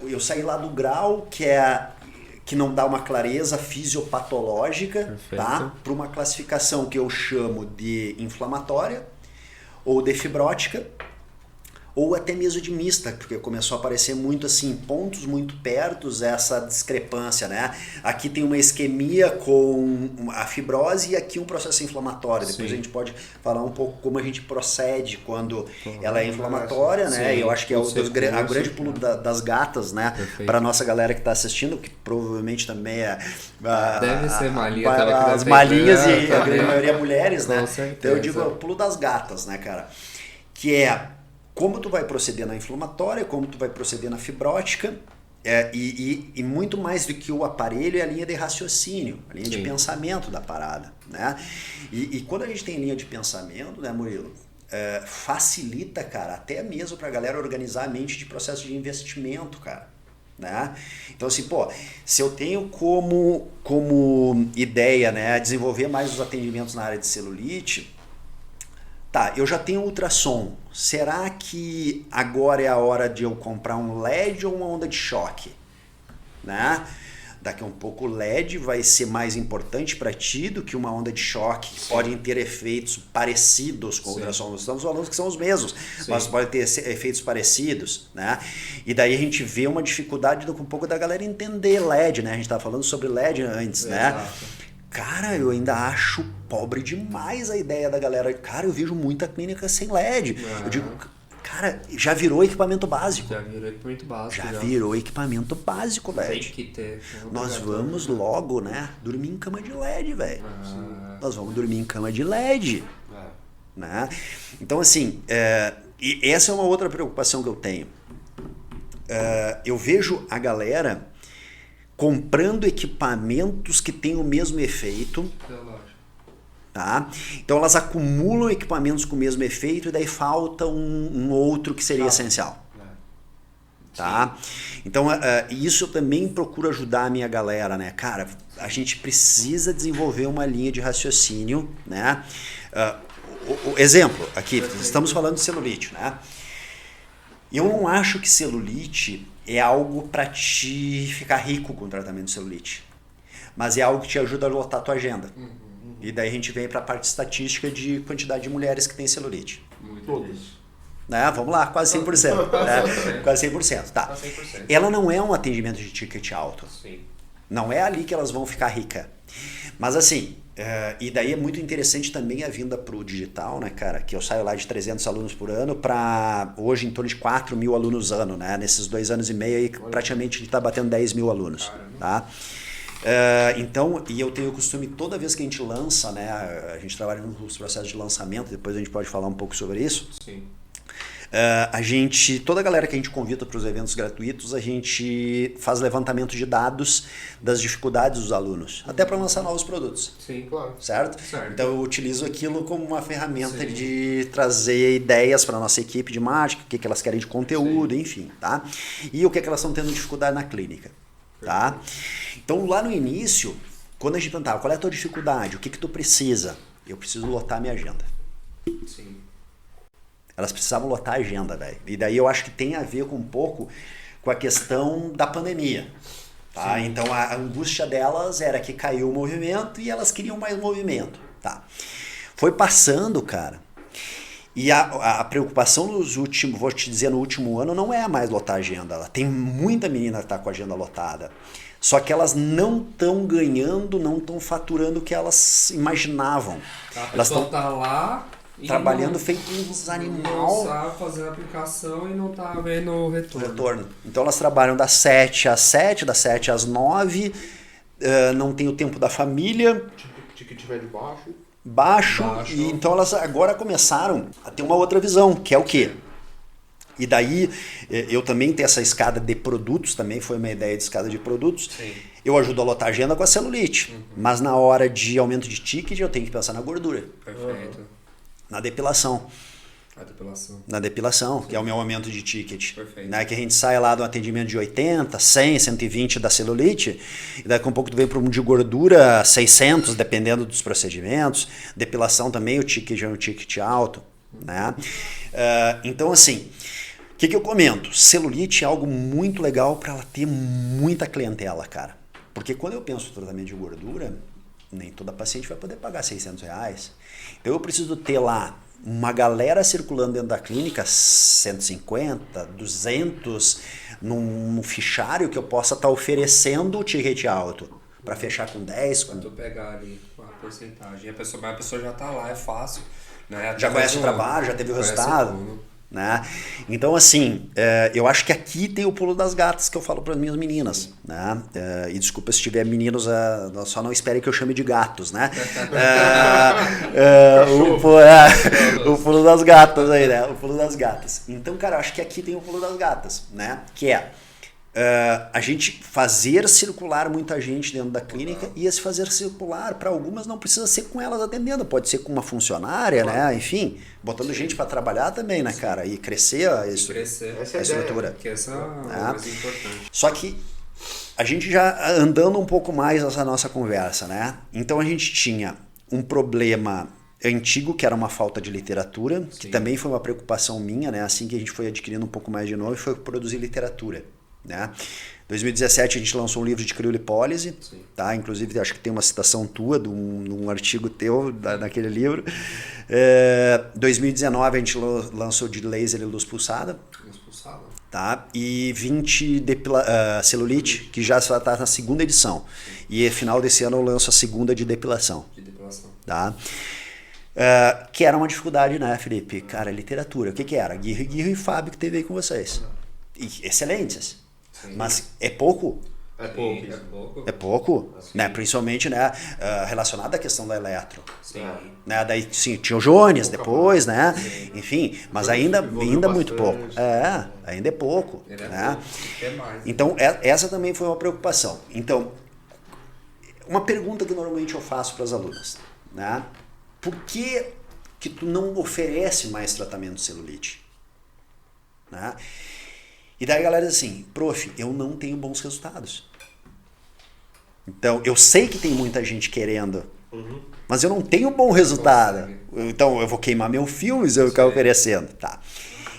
Eu saí lá do grau, que não dá uma clareza fisiopatológica, tá? Para uma classificação que eu chamo de inflamatória ou de fibrótica ou até mesmo de mista, porque começou a aparecer muito assim, pontos muito pertos essa discrepância, né? Aqui tem uma isquemia com a fibrose e aqui um processo inflamatório. Sim. Depois a gente pode falar um pouco como a gente procede quando ela é inflamatória, né? Sim. Eu acho que é a grande pulo das gatas, né? Para nossa galera que está assistindo, que provavelmente também é deve ser malinha, as malinhas e a grande maioria mulheres, né? Certeza. Então eu digo o pulo das gatas, né, cara? Que é como tu vai proceder na inflamatória, como tu vai proceder na fibrótica, e muito mais do que o aparelho é a linha de raciocínio, a linha Sim. de pensamento da parada, né? E quando a gente tem linha de pensamento, né, Murilo, facilita, cara, até mesmo pra galera organizar a mente de processo de investimento, cara. Né? Então assim, pô, se eu tenho como ideia, né, desenvolver mais os atendimentos na área de celulite, tá, eu já tenho ultrassom, será que agora é a hora de eu comprar um LED ou uma onda de choque? Né? Daqui a um pouco o LED vai ser mais importante para ti do que uma onda de choque, que podem ter efeitos parecidos com o ultrassom. Estamos falando que são os mesmos, mas podem ter efeitos parecidos, né? E daí a gente vê uma dificuldade um pouco da galera entender LED, né? A gente estava falando sobre LED antes, né? Cara, eu ainda acho pobre demais a ideia da galera. Cara, eu vejo muita clínica sem LED. Eu digo, cara, já virou equipamento básico. Já virou equipamento básico. Já virou equipamento básico, velho. Tem que ter. Nós vamos logo, né? Dormir em cama de LED, velho. Nós vamos dormir em cama de LED. Né? Então, assim, e essa é uma outra preocupação que eu tenho. Eu vejo a galera comprando equipamentos que têm o mesmo efeito. Tá? Então elas acumulam equipamentos com o mesmo efeito e daí falta um outro que seria essencial. Tá? Então isso eu também procuro ajudar a minha galera, né? Cara, a gente precisa desenvolver uma linha de raciocínio, né? O exemplo aqui, estamos falando de celulite, né? Eu não acho que celulite é algo para te ficar rico com o tratamento de celulite, mas é algo que te ajuda a lotar a tua agenda. E daí a gente vem para a parte estatística de quantidade de mulheres que têm celulite. Todos. Né? Vamos lá, quase 100%. Né? Quase 100%. Tá. 100%. Ela não é um atendimento de ticket alto. Sim. Não é ali que elas vão ficar ricas. Mas assim, e daí é muito interessante também a vinda para o digital, né, cara? Que eu saio lá de 300 alunos por ano para hoje em torno de 4 mil alunos ano, né? Nesses 2 anos e meio aí praticamente a gente está batendo 10 mil alunos. Tá? Então, e eu tenho o costume, toda vez que a gente lança, né, a gente trabalha nos processos de lançamento, depois a gente pode falar um pouco sobre isso. Sim. Toda a galera que a gente convida para os eventos gratuitos, a gente faz levantamento de dados das dificuldades dos alunos, até para lançar novos produtos. Sim, claro. Certo? Então eu utilizo aquilo como uma ferramenta de trazer ideias para a nossa equipe de marketing, o que elas querem de conteúdo, enfim, tá? E o que elas estão tendo dificuldade na clínica. Tá? Então lá no início, quando a gente perguntava qual é a tua dificuldade, o que tu precisa, eu preciso lotar minha agenda. Sim. Elas precisavam lotar a agenda, velho. E daí eu acho que tem a ver com um pouco com a questão da pandemia. Tá? Então a angústia delas era que caiu o movimento e elas queriam mais movimento. Tá? Foi passando, cara. E a preocupação nos últimos, vou te dizer, no último ano não é mais lotar a agenda. Ela tem muita menina que está com a agenda lotada. Só que elas não estão ganhando, não estão faturando o que elas imaginavam. Elas estão lá trabalhando feito uns animal. Não sabe fazer a aplicação e não está vendo o retorno. Então elas trabalham das 7 às 7, das 7 às 9, não tem o tempo da família. Ticket velho Baixo. E então elas agora começaram a ter uma outra visão, que é o quê? E daí eu também tenho essa escada de produtos, também foi uma ideia de escada de produtos. Sim. Eu ajudo a lotar a agenda com a celulite, mas na hora de aumento de ticket eu tenho que pensar na gordura. Perfeito. Na depilação. Na depilação, que é o meu aumento de ticket. Perfeito. Né? Que a gente sai lá do atendimento de 80, 100, 120 da celulite, e daqui a um pouco tu vem para um de gordura 600, dependendo dos procedimentos. Depilação também, o ticket é um ticket alto. Né? Então, assim, o que eu comento? Celulite é algo muito legal para ela ter muita clientela, cara. Porque quando eu penso no tratamento de gordura, nem toda paciente vai poder pagar R$600. Então eu preciso ter lá uma galera circulando dentro da clínica, 150, 200, num fichário que eu possa estar oferecendo o ticket alto. Para fechar com 10. Quando tu pegar ali a porcentagem, a pessoa já está lá, é fácil. Né? Já conhece o trabalho, já teve o resultado. Né? Então, assim, eu acho que aqui tem o pulo das gatas que eu falo para as minhas meninas. Né? E desculpa se tiver meninos, só não esperem que eu chame de gatos. Né? O pulo das gatas aí, né? O pulo das gatas. Então, cara, eu acho que aqui tem o pulo das gatas, né? Que é a gente fazer circular muita gente dentro da clínica e esse fazer circular, para algumas não precisa ser com elas atendendo, pode ser com uma funcionária, né? Enfim, botando gente para trabalhar também, né, cara? E crescer a estrutura. Que essa é a coisa importante. Só que a gente já andando um pouco mais nessa nossa conversa, né? Então a gente tinha um problema antigo, que era uma falta de literatura, que também foi uma preocupação minha, né? Assim que a gente foi adquirindo um pouco mais de novo, foi produzir literatura, né? 2017 a gente lançou um livro de criolipólise, tá? Inclusive acho que tem uma citação tua de um artigo teu naquele livro. 2019 a gente lançou de laser e luz pulsada. Tá? E 20 celulite, que já está na segunda edição. E final desse ano eu lanço a segunda de depilação. Tá? Que era uma dificuldade, né, Felipe? Cara, literatura. O que era? Guirro e Fábio que teve aí com vocês. E excelentes. Sim. Mas é pouco? É pouco, né? Principalmente, né, relacionado à questão da eletro. Sim. Né? Daí sim, tinha o Jones depois, né? Sim. Enfim, mas ainda muito pouco. Ainda é pouco. Né? Então, essa também foi uma preocupação. Então, uma pergunta que normalmente eu faço para as alunas, né? Por que tu não oferece mais tratamento de celulite? Né? E daí a galera diz assim, prof, eu não tenho bons resultados. Então, eu sei que tem muita gente querendo, mas eu não tenho bom resultado. Então, eu vou queimar meu filme se eu ficar oferecendo. Tá.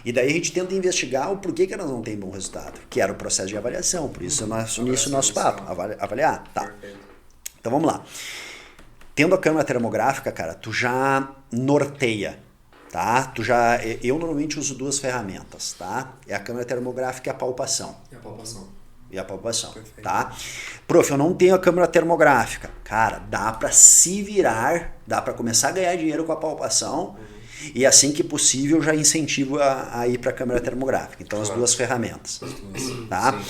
E daí a gente tenta investigar o porquê que elas não têm bom resultado, que era o processo de avaliação. Por isso, nisso nosso papo, avaliar. Tá. Então, vamos lá. Tendo a câmera termográfica, cara, tu já norteia. Tá? Eu normalmente uso duas ferramentas, tá? É a câmera termográfica e a palpação. E a palpação, perfeito. Tá? Prof, eu não tenho a câmera termográfica. Cara, dá para se virar, dá para começar a ganhar dinheiro com a palpação e assim que possível eu já incentivo a ir para a câmera termográfica. Então, as duas ferramentas. Tá?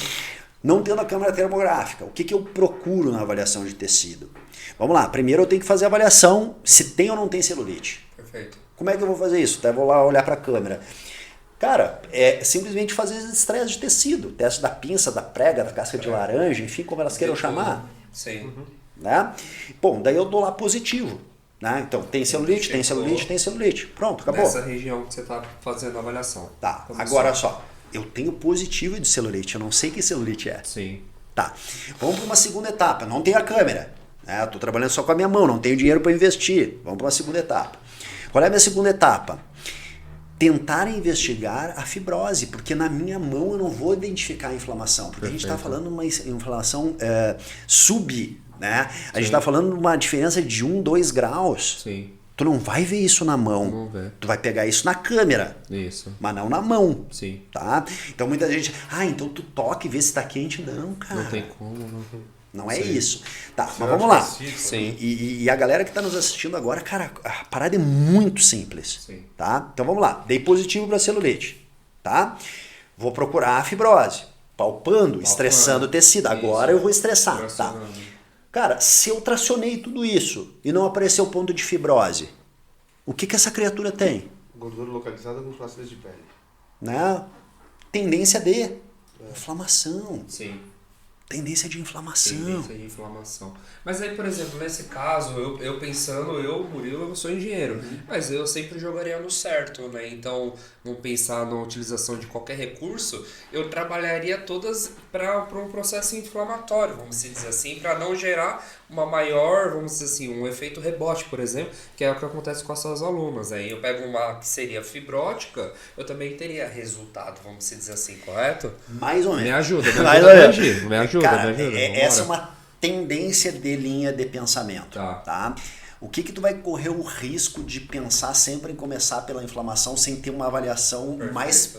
Não tendo a câmera termográfica, o que eu procuro na avaliação de tecido? Vamos lá, primeiro eu tenho que fazer a avaliação se tem ou não tem celulite. Perfeito. Como é que eu vou fazer isso? Até vou lá olhar para a câmera. Cara, é simplesmente fazer estresse de tecido. Teste da pinça, da prega, da casca de laranja, enfim, como elas queiram chamar. Sim. Né? Bom, daí eu dou lá positivo. Né? Então, tem celulite, tem celulite, tem celulite. Pronto, acabou. Nessa região que você está fazendo a avaliação. Tá, agora só. Eu tenho positivo de celulite, eu não sei que celulite é. Sim. Tá, vamos para uma segunda etapa. Não tenho a câmera. Né? Estou trabalhando só com a minha mão, não tenho dinheiro para investir. Vamos para uma segunda etapa. Qual é a minha segunda etapa? Tentar investigar a fibrose, porque na minha mão eu não vou identificar a inflamação, porque a gente está falando de uma inflamação né? A gente está falando de uma diferença de 1, 2 graus. Sim. Tu não vai ver isso na mão. Tu vai pegar isso na câmera. Isso. Mas não na mão. Sim. Tá? Então muita gente, então tu toca e vê se está quente. Não, cara. Não tem como, não. Não é isso. Tá, mas vamos lá. Sim. E a galera que está nos assistindo agora, cara, a parada é muito simples. Sim. Tá? Então vamos lá. Dei positivo para celulite. Tá? Vou procurar a fibrose. Palpando, estressando o tecido. Agora eu vou estressar. Tá? Cara, se eu tracionei tudo isso e não apareceu o ponto de fibrose, o que essa criatura tem? Gordura localizada com flacidez de pele. Né? Tendência de inflamação. Sim. Tendência de inflamação. Mas aí, por exemplo, nesse caso, eu pensando, Murilo, eu sou engenheiro, mas eu sempre jogaria no certo, né? Então, não pensar na utilização de qualquer recurso, eu trabalharia todas para um processo inflamatório, vamos dizer assim, para não gerar uma maior, vamos dizer assim, um efeito rebote, por exemplo, que é o que acontece com as suas alunas. Aí eu pego uma que seria fibrótica, eu também teria resultado, vamos dizer assim, correto? Mais ou menos. Me ajuda. Cara, essa é uma tendência de linha de pensamento. Tá? O que tu vai correr o risco de pensar sempre em começar pela inflamação sem ter uma avaliação mais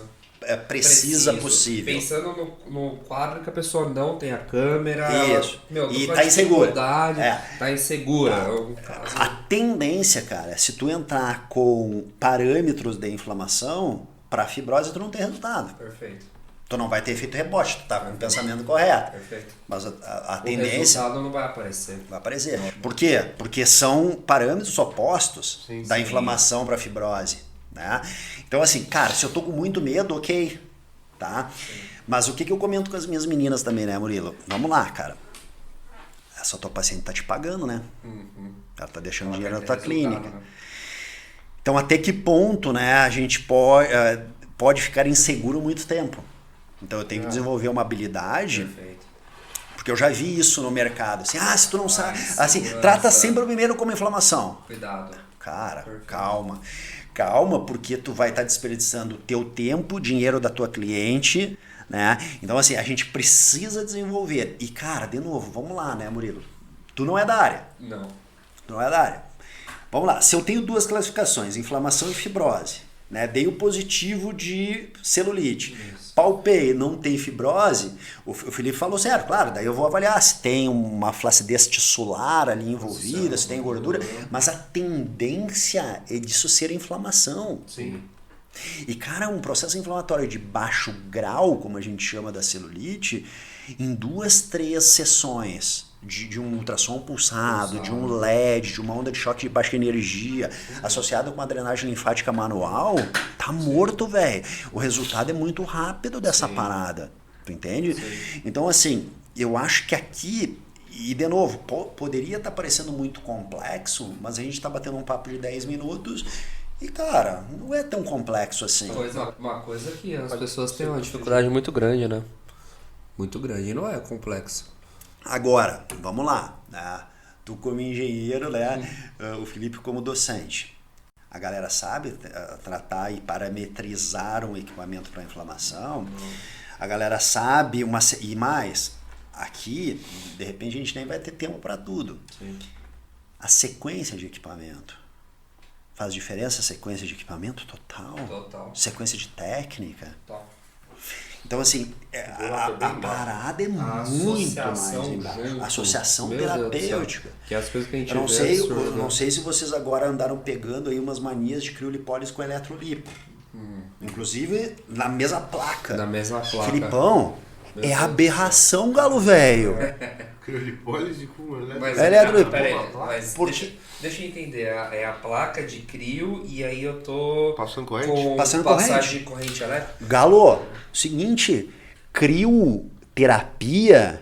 precisa possível? Pensando no quadro que a pessoa não tem a câmera. Isso. E tá insegura. Tá insegura. A tendência, cara, se tu entrar com parâmetros de inflamação, para fibrose tu não tem resultado. Perfeito. Tu não vai ter efeito rebote, tu tá com o pensamento correto. Perfeito. Mas a o tendência... resultado não vai aparecer. Vai aparecer. Por quê? Porque são parâmetros opostos da inflamação para fibrose. Né? Então assim, cara, se eu tô com muito medo, ok. Tá? Mas o que eu comento com as minhas meninas também, né, Murilo? Vamos lá, cara. Essa tua paciente tá te pagando, né? Ela tá deixando dinheiro na tua clínica. Né? Então, até que ponto, né, a gente pode ficar inseguro muito tempo? Então, eu tenho que desenvolver uma habilidade... Perfeito. Porque eu já vi isso no mercado. Assim, se tu não sabe... Assim, trata sempre o primeiro como inflamação. Cuidado. Cara, Perfeito. calma. Calma, porque tu vai estar desperdiçando teu tempo, dinheiro da tua cliente, né? Então, assim, a gente precisa desenvolver. E, cara, de novo, vamos lá, né, Murilo? Tu não é da área. Não. Tu não é da área. Vamos lá. Se eu tenho 2 classificações, inflamação e fibrose, né? Dei o positivo de celulite. Isso. Palpei, não tem fibrose, o Felipe falou certo, claro, daí eu vou avaliar se tem uma flacidez tissular ali envolvida, se tem gordura, mas a tendência é disso ser inflamação. Sim. E, cara, um processo inflamatório de baixo grau, como a gente chama da celulite, em 2, 3 sessões de um ultrassom pulsado, de um LED, de uma onda de choque de baixa energia, associada com uma drenagem linfática manual, tá morto, velho. O resultado é muito rápido dessa parada. Tu entende? Sim. Então, assim, eu acho que aqui, e de novo, poderia estar parecendo muito complexo, mas a gente tá batendo um papo de 10 minutos e, cara, não é tão complexo assim. Uma coisa que as pessoas têm uma dificuldade muito grande, né? Muito grande, e não é complexo. Agora, vamos lá, né? Tu como engenheiro, né? O Felipe como docente. A galera sabe tratar e parametrizar um equipamento para inflamação. A galera sabe e mais. Aqui, de repente, a gente nem vai ter tempo para tudo. Sim. A sequência de equipamento. Faz diferença a sequência de equipamento? Total. Sequência de técnica. Total. Então, assim, a parada é muito mais embaixo. Associação terapêutica. Que é as coisas que a gente eu não sei se vocês agora andaram pegando aí umas manias de criolipólise com eletrolipo. Inclusive, na mesma placa. Na mesma placa. Filipão, é aberração, galo velho. Criolipólise com eletrolipo. Deixa eu entender, é a placa de crio e aí eu tô passando corrente? Com passagem de corrente elétrica? Galo, seguinte, crioterapia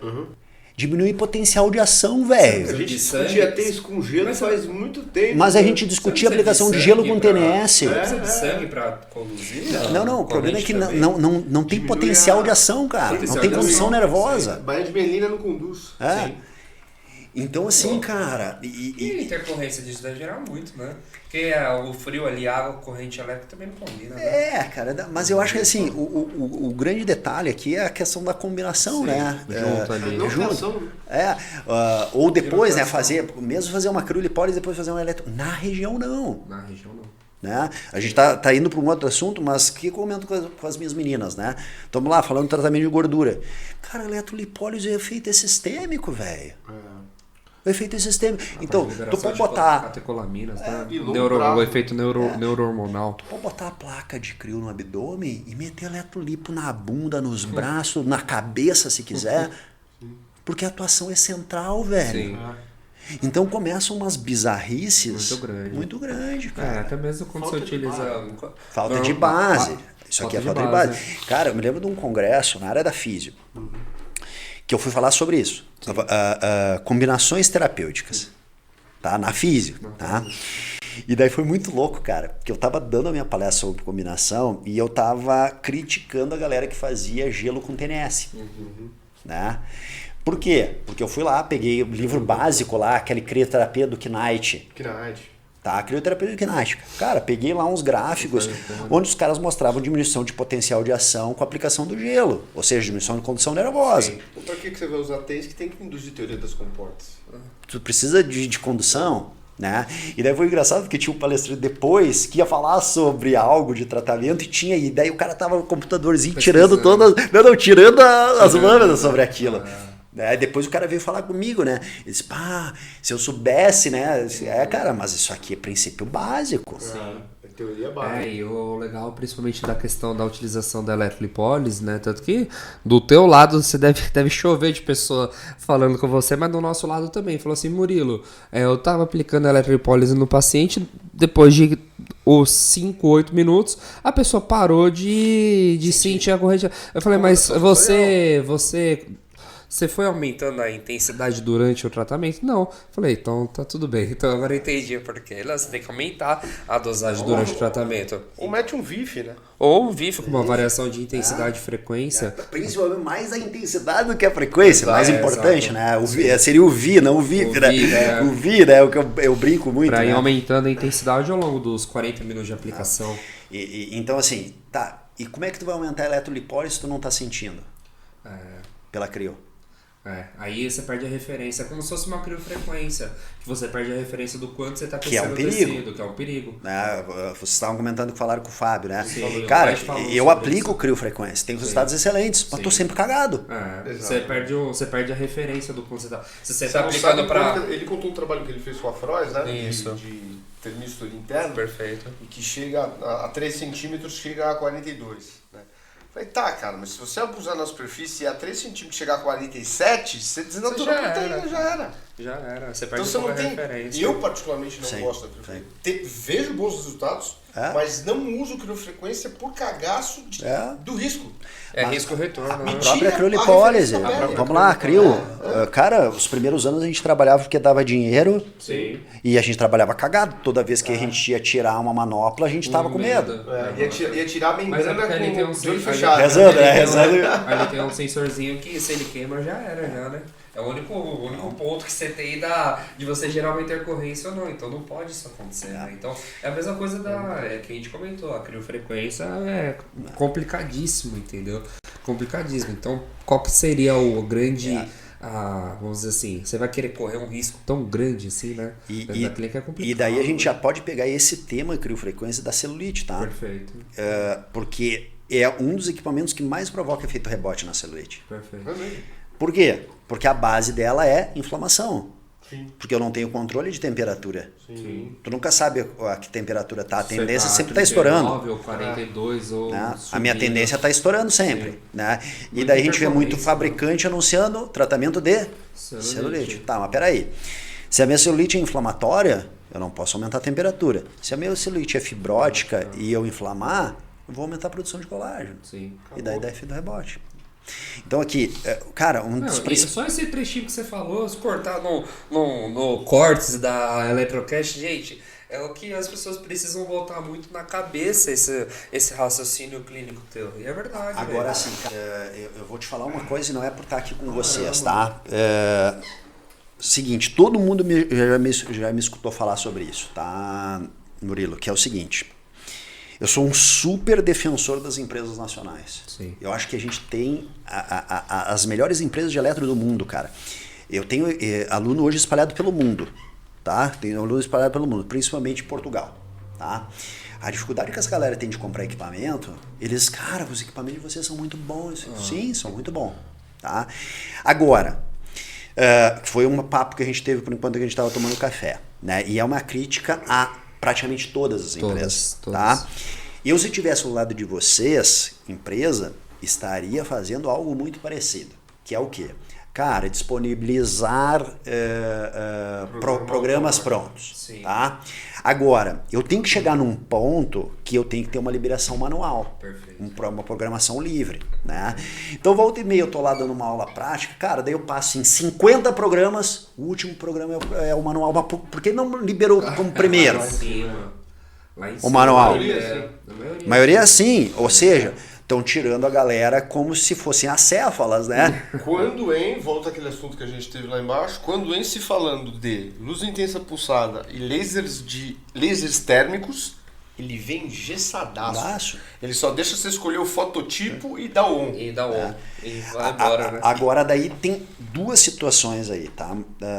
diminui potencial de ação, velho. A gente discutia ter isso com gelo faz muito tempo. Mas a gente discutia a aplicação de gelo com TNS. Precisa de sangue pra conduzir? Não, o problema é que não tem potencial de ação, cara. Não tem condição nervosa. Banha de melina não conduz. Sim. Então, assim, cara... E a intercorrência disso deve gerar muito, né? Porque o frio ali, a água, corrente elétrica também não combina, né? Cara, mas eu acho que, assim, o grande detalhe aqui é a questão da combinação, né? Junto ali. Junto. Ou depois, né, fazer uma criolipólise e depois fazer um Na região, não. Na região, não. Né? A gente tá indo para um outro assunto, mas que eu comento com as minhas meninas, né? Estamos lá, falando de tratamento de gordura. Cara, eletrolipólise é efeito sistêmico, velho. O efeito sistêmico. Então, tu pode botar... Catecolaminas, né? O efeito neurohormonal. Tu pode botar a placa de crio no abdômen e meter eletrolipo na bunda, nos braços, na cabeça, se quiser. Porque a atuação é central, velho. Sim. Então começam umas bizarrices muito grande, cara. Até mesmo quando você utiliza... Falta de base. Isso aqui é falta de base. Cara, eu me lembro de um congresso na área da físio. Que eu fui falar sobre isso. Combinações terapêuticas. Tá? Na físio. Tá? E daí foi muito louco, cara. Porque eu tava dando a minha palestra sobre combinação e eu tava criticando a galera que fazia gelo com TNS. Né? Por quê? Porque eu fui lá, peguei o livro básico lá, aquele crioterapia do Knight. Tá, crioterapia do Knight. Cara, peguei lá uns gráficos onde os caras mostravam diminuição de potencial de ação com a aplicação do gelo. Ou seja, diminuição de condição nervosa. Então pra que você vai usar TENS que tem que induzir teoria das comportas? Tu precisa de condução, né? E daí foi engraçado porque tinha um palestrante depois que ia falar sobre algo de tratamento e daí o cara tava no computadorzinho tirando todas... tirando as lâminas sobre aquilo. Depois o cara veio falar comigo, né? Ele disse, se eu soubesse, né? Cara, mas isso aqui é princípio básico. É teoria básica. E o legal, principalmente da questão da utilização da eletrolipólise, né? Tanto que do teu lado você deve chover de pessoa falando com você, mas do nosso lado também. Falou assim, Murilo, eu tava aplicando a eletrolipólise no paciente, depois de os 5, 8 minutos, a pessoa parou de sentir a corrente. Eu falei, mas você foi aumentando a intensidade durante o tratamento? Não. Falei, então tá tudo bem. Então agora eu entendi porque você tem que aumentar a dosagem durante o tratamento. Ou mete um VIF, né? Ou um VIF com uma variação de intensidade e frequência. Principalmente mais a intensidade do que a frequência, mais importante, exato. né? Seria o VI, não o VIP, né? O VI, né? O que eu brinco muito, Pra ir né? aumentando a intensidade ao longo dos 40 minutos de aplicação. Então, assim, tá. E como é que tu vai aumentar a eletrolipólise se tu não tá sentindo? Pela crio. Aí você perde a referência. É como se fosse uma criofrequência. Que você perde a referência do quanto você está Que é um crescendo o perigo. tecido, que é um perigo. Vocês estavam comentando que falaram com o Fábio, né? Sim, Cara, falou eu sobre aplico isso. criofrequência, tem resultados excelentes, mas tô sempre cagado. Você perde a referência do quanto você está. Se você Você está não aplicando sabe para. quanto- Ele contou um trabalho que ele fez com a Frois, né? Isso. De termistor interno. Perfeito. E que chega a 3 centímetros, chega a 42. Né? Falei, tá, cara, mas se você abusar na superfície e a 3 centímetros chegar a 47, você desnatura a proteína, já era. Já era. Você Então perde você um pouco não a tem. referência. Eu, particularmente, não Sim, gosto da criofrequência. Vejo bons resultados, mas não uso criofrequência por cagaço do risco. É risco retorno. Né? A própria Tira criolipólise. a referência da pele. Vamos lá, crio. Cara, os primeiros anos a gente trabalhava porque dava dinheiro. Sim. E a gente trabalhava cagado. Toda vez que a gente ia tirar uma manopla, a gente tava com medo. Ia tirar a Mas é membrana porque ele tem um de olho sensor. fechado. Rezando, né? Rezando. Aí ele tem um sensorzinho que se ele queima já era, né? É o único ponto que você tem de você gerar uma intercorrência ou não. Então não pode isso acontecer, né? Então é a mesma coisa que a gente comentou. A criofrequência é complicadíssimo, entendeu? Complicadíssimo. Então qual que seria o grande... vamos dizer assim, você vai querer correr um risco tão grande assim, né? Da clínica é complicado. E daí a gente já pode pegar esse tema criofrequência da celulite, tá? Perfeito. Porque é um dos equipamentos que mais provoca efeito rebote na celulite. Perfeito. Por quê? Porque a base dela é inflamação. Sim. Porque eu não tenho controle de temperatura. Sim. Tu nunca sabe a que temperatura tá. A Você tendência tá sempre tá estourando. 39 ou 42 ou Né? A subindo. minha tendência tá estourando sempre. Né? E Muito daí a gente vê muito intercorrência, fabricante anunciando tratamento de celulite. Tá, mas peraí. Se a minha celulite é inflamatória, eu não posso aumentar a temperatura. Se a minha celulite é fibrótica e eu inflamar, eu vou aumentar a produção de colágeno. Sim. E daí dá efeito rebote. Então aqui, cara, um dos principais... Só esse trechinho que você falou, se cortar no cortes da Electrocast, gente, é o que as pessoas precisam botar muito na cabeça, esse raciocínio clínico teu. E é verdade. Agora sim, cara, eu vou te falar uma coisa e não é por estar aqui com vocês, tá? Seguinte, todo mundo já me escutou falar sobre isso, tá, Murilo? Que é o seguinte... Eu sou um super defensor das empresas nacionais. Sim. Eu acho que a gente tem as melhores empresas de eletro do mundo, cara. Eu tenho aluno hoje espalhado pelo mundo, tá? Tenho aluno espalhado pelo mundo, principalmente em Portugal, tá? A dificuldade que as galera tem de comprar equipamento, cara, os equipamentos de vocês são muito bons. Sim, são muito bons, tá? Agora, foi um papo que a gente teve por enquanto que a gente estava tomando café, né? E é uma crítica a praticamente todas as empresas, tá? Eu, se tivesse ao lado de vocês, empresa, estaria fazendo algo muito parecido, que é o quê? Cara, disponibilizar programas prontos. Sim. Tá? Agora, eu tenho que chegar num ponto que eu tenho que ter uma liberação manual. Perfeito. Uma programação livre. Né? Então, volta e meia, eu tô lá dando uma aula prática, cara, daí eu passo em 50 programas, o último programa é o manual. Mas por que não liberou como primeiro? Lá em cima. Lá em O cima. manual. A maioria sim, ou seja, estão tirando a galera como se fossem acéfalas, né? Quando volta aquele assunto que a gente teve lá embaixo, quando se falando de luz intensa pulsada e lasers térmicos, ele vem engessadaço. Ele só deixa você escolher o fototipo e dá on. E dá on. E vai embora, né? Agora daí tem duas situações aí, tá?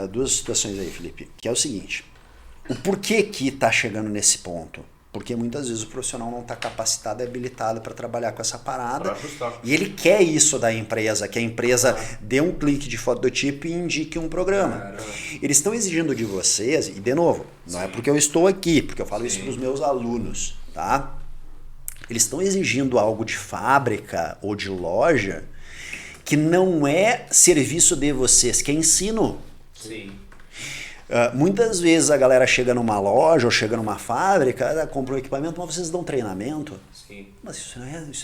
Duas situações aí, Felipe, que é o seguinte. O porquê que tá chegando nesse ponto? Porque muitas vezes o profissional não está capacitado e habilitado para trabalhar com essa parada. E ele quer isso da empresa, que a empresa dê um clique de fototipo e indique um programa. Eles estão exigindo de vocês, e de novo, não é porque eu estou aqui, porque eu falo isso para os meus alunos, tá? Eles estão exigindo algo de fábrica ou de loja que não é serviço de vocês, que é ensino. Sim. Muitas vezes a galera chega numa loja ou chega numa fábrica, compra um equipamento, mas vocês dão treinamento? Sim. Mas isso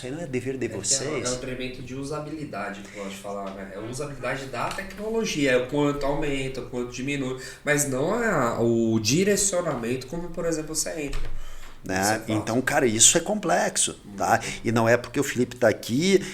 aí não é dever de vocês. É um treinamento de usabilidade que eu gosto de falar, né? É a usabilidade da tecnologia, é o quanto aumenta, o quanto diminui, mas não é o direcionamento como, por exemplo, você entra. Né? Então, cara, isso é complexo, tá? E não é porque o Felipe está aqui...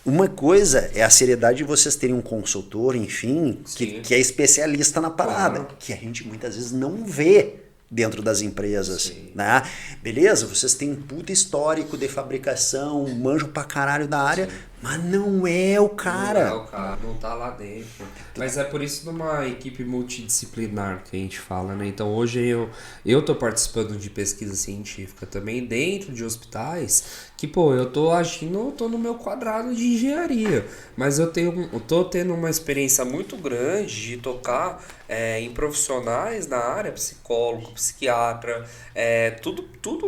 Uma coisa é a seriedade de vocês terem um consultor, enfim, que é especialista na parada, que a gente muitas vezes não vê dentro das empresas, né? Beleza, vocês têm um puta histórico de fabricação, manjam pra caralho da área, mas não é o cara. Não é o cara, não tá lá dentro. Mas é por isso numa equipe multidisciplinar que a gente fala, né? Então hoje eu tô participando de pesquisa científica também dentro de hospitais, que pô, eu tô no meu quadrado de engenharia, mas eu tô tendo uma experiência muito grande de tocar em profissionais na área, psicólogo, psiquiatra, tudo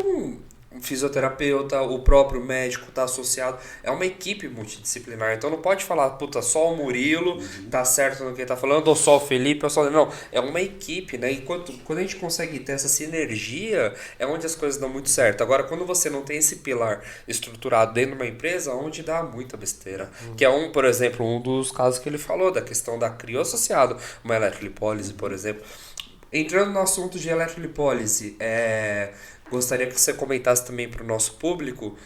um fisioterapeuta, o próprio médico tá associado, é uma equipe multidisciplinar, então não pode falar, puta, só o Murilo tá certo no que ele tá falando, ou só o Felipe, ou só... Não, é uma equipe, né, e quando a gente consegue ter essa sinergia, é onde as coisas dão muito certo. Agora, quando você não tem esse pilar estruturado dentro de uma empresa, onde dá muita besteira, que é por exemplo, um dos casos que ele falou, da questão da CRIO associado, uma eletrolipólise, por exemplo. Entrando no assunto de eletrolipólise, gostaria que você comentasse também para o nosso público.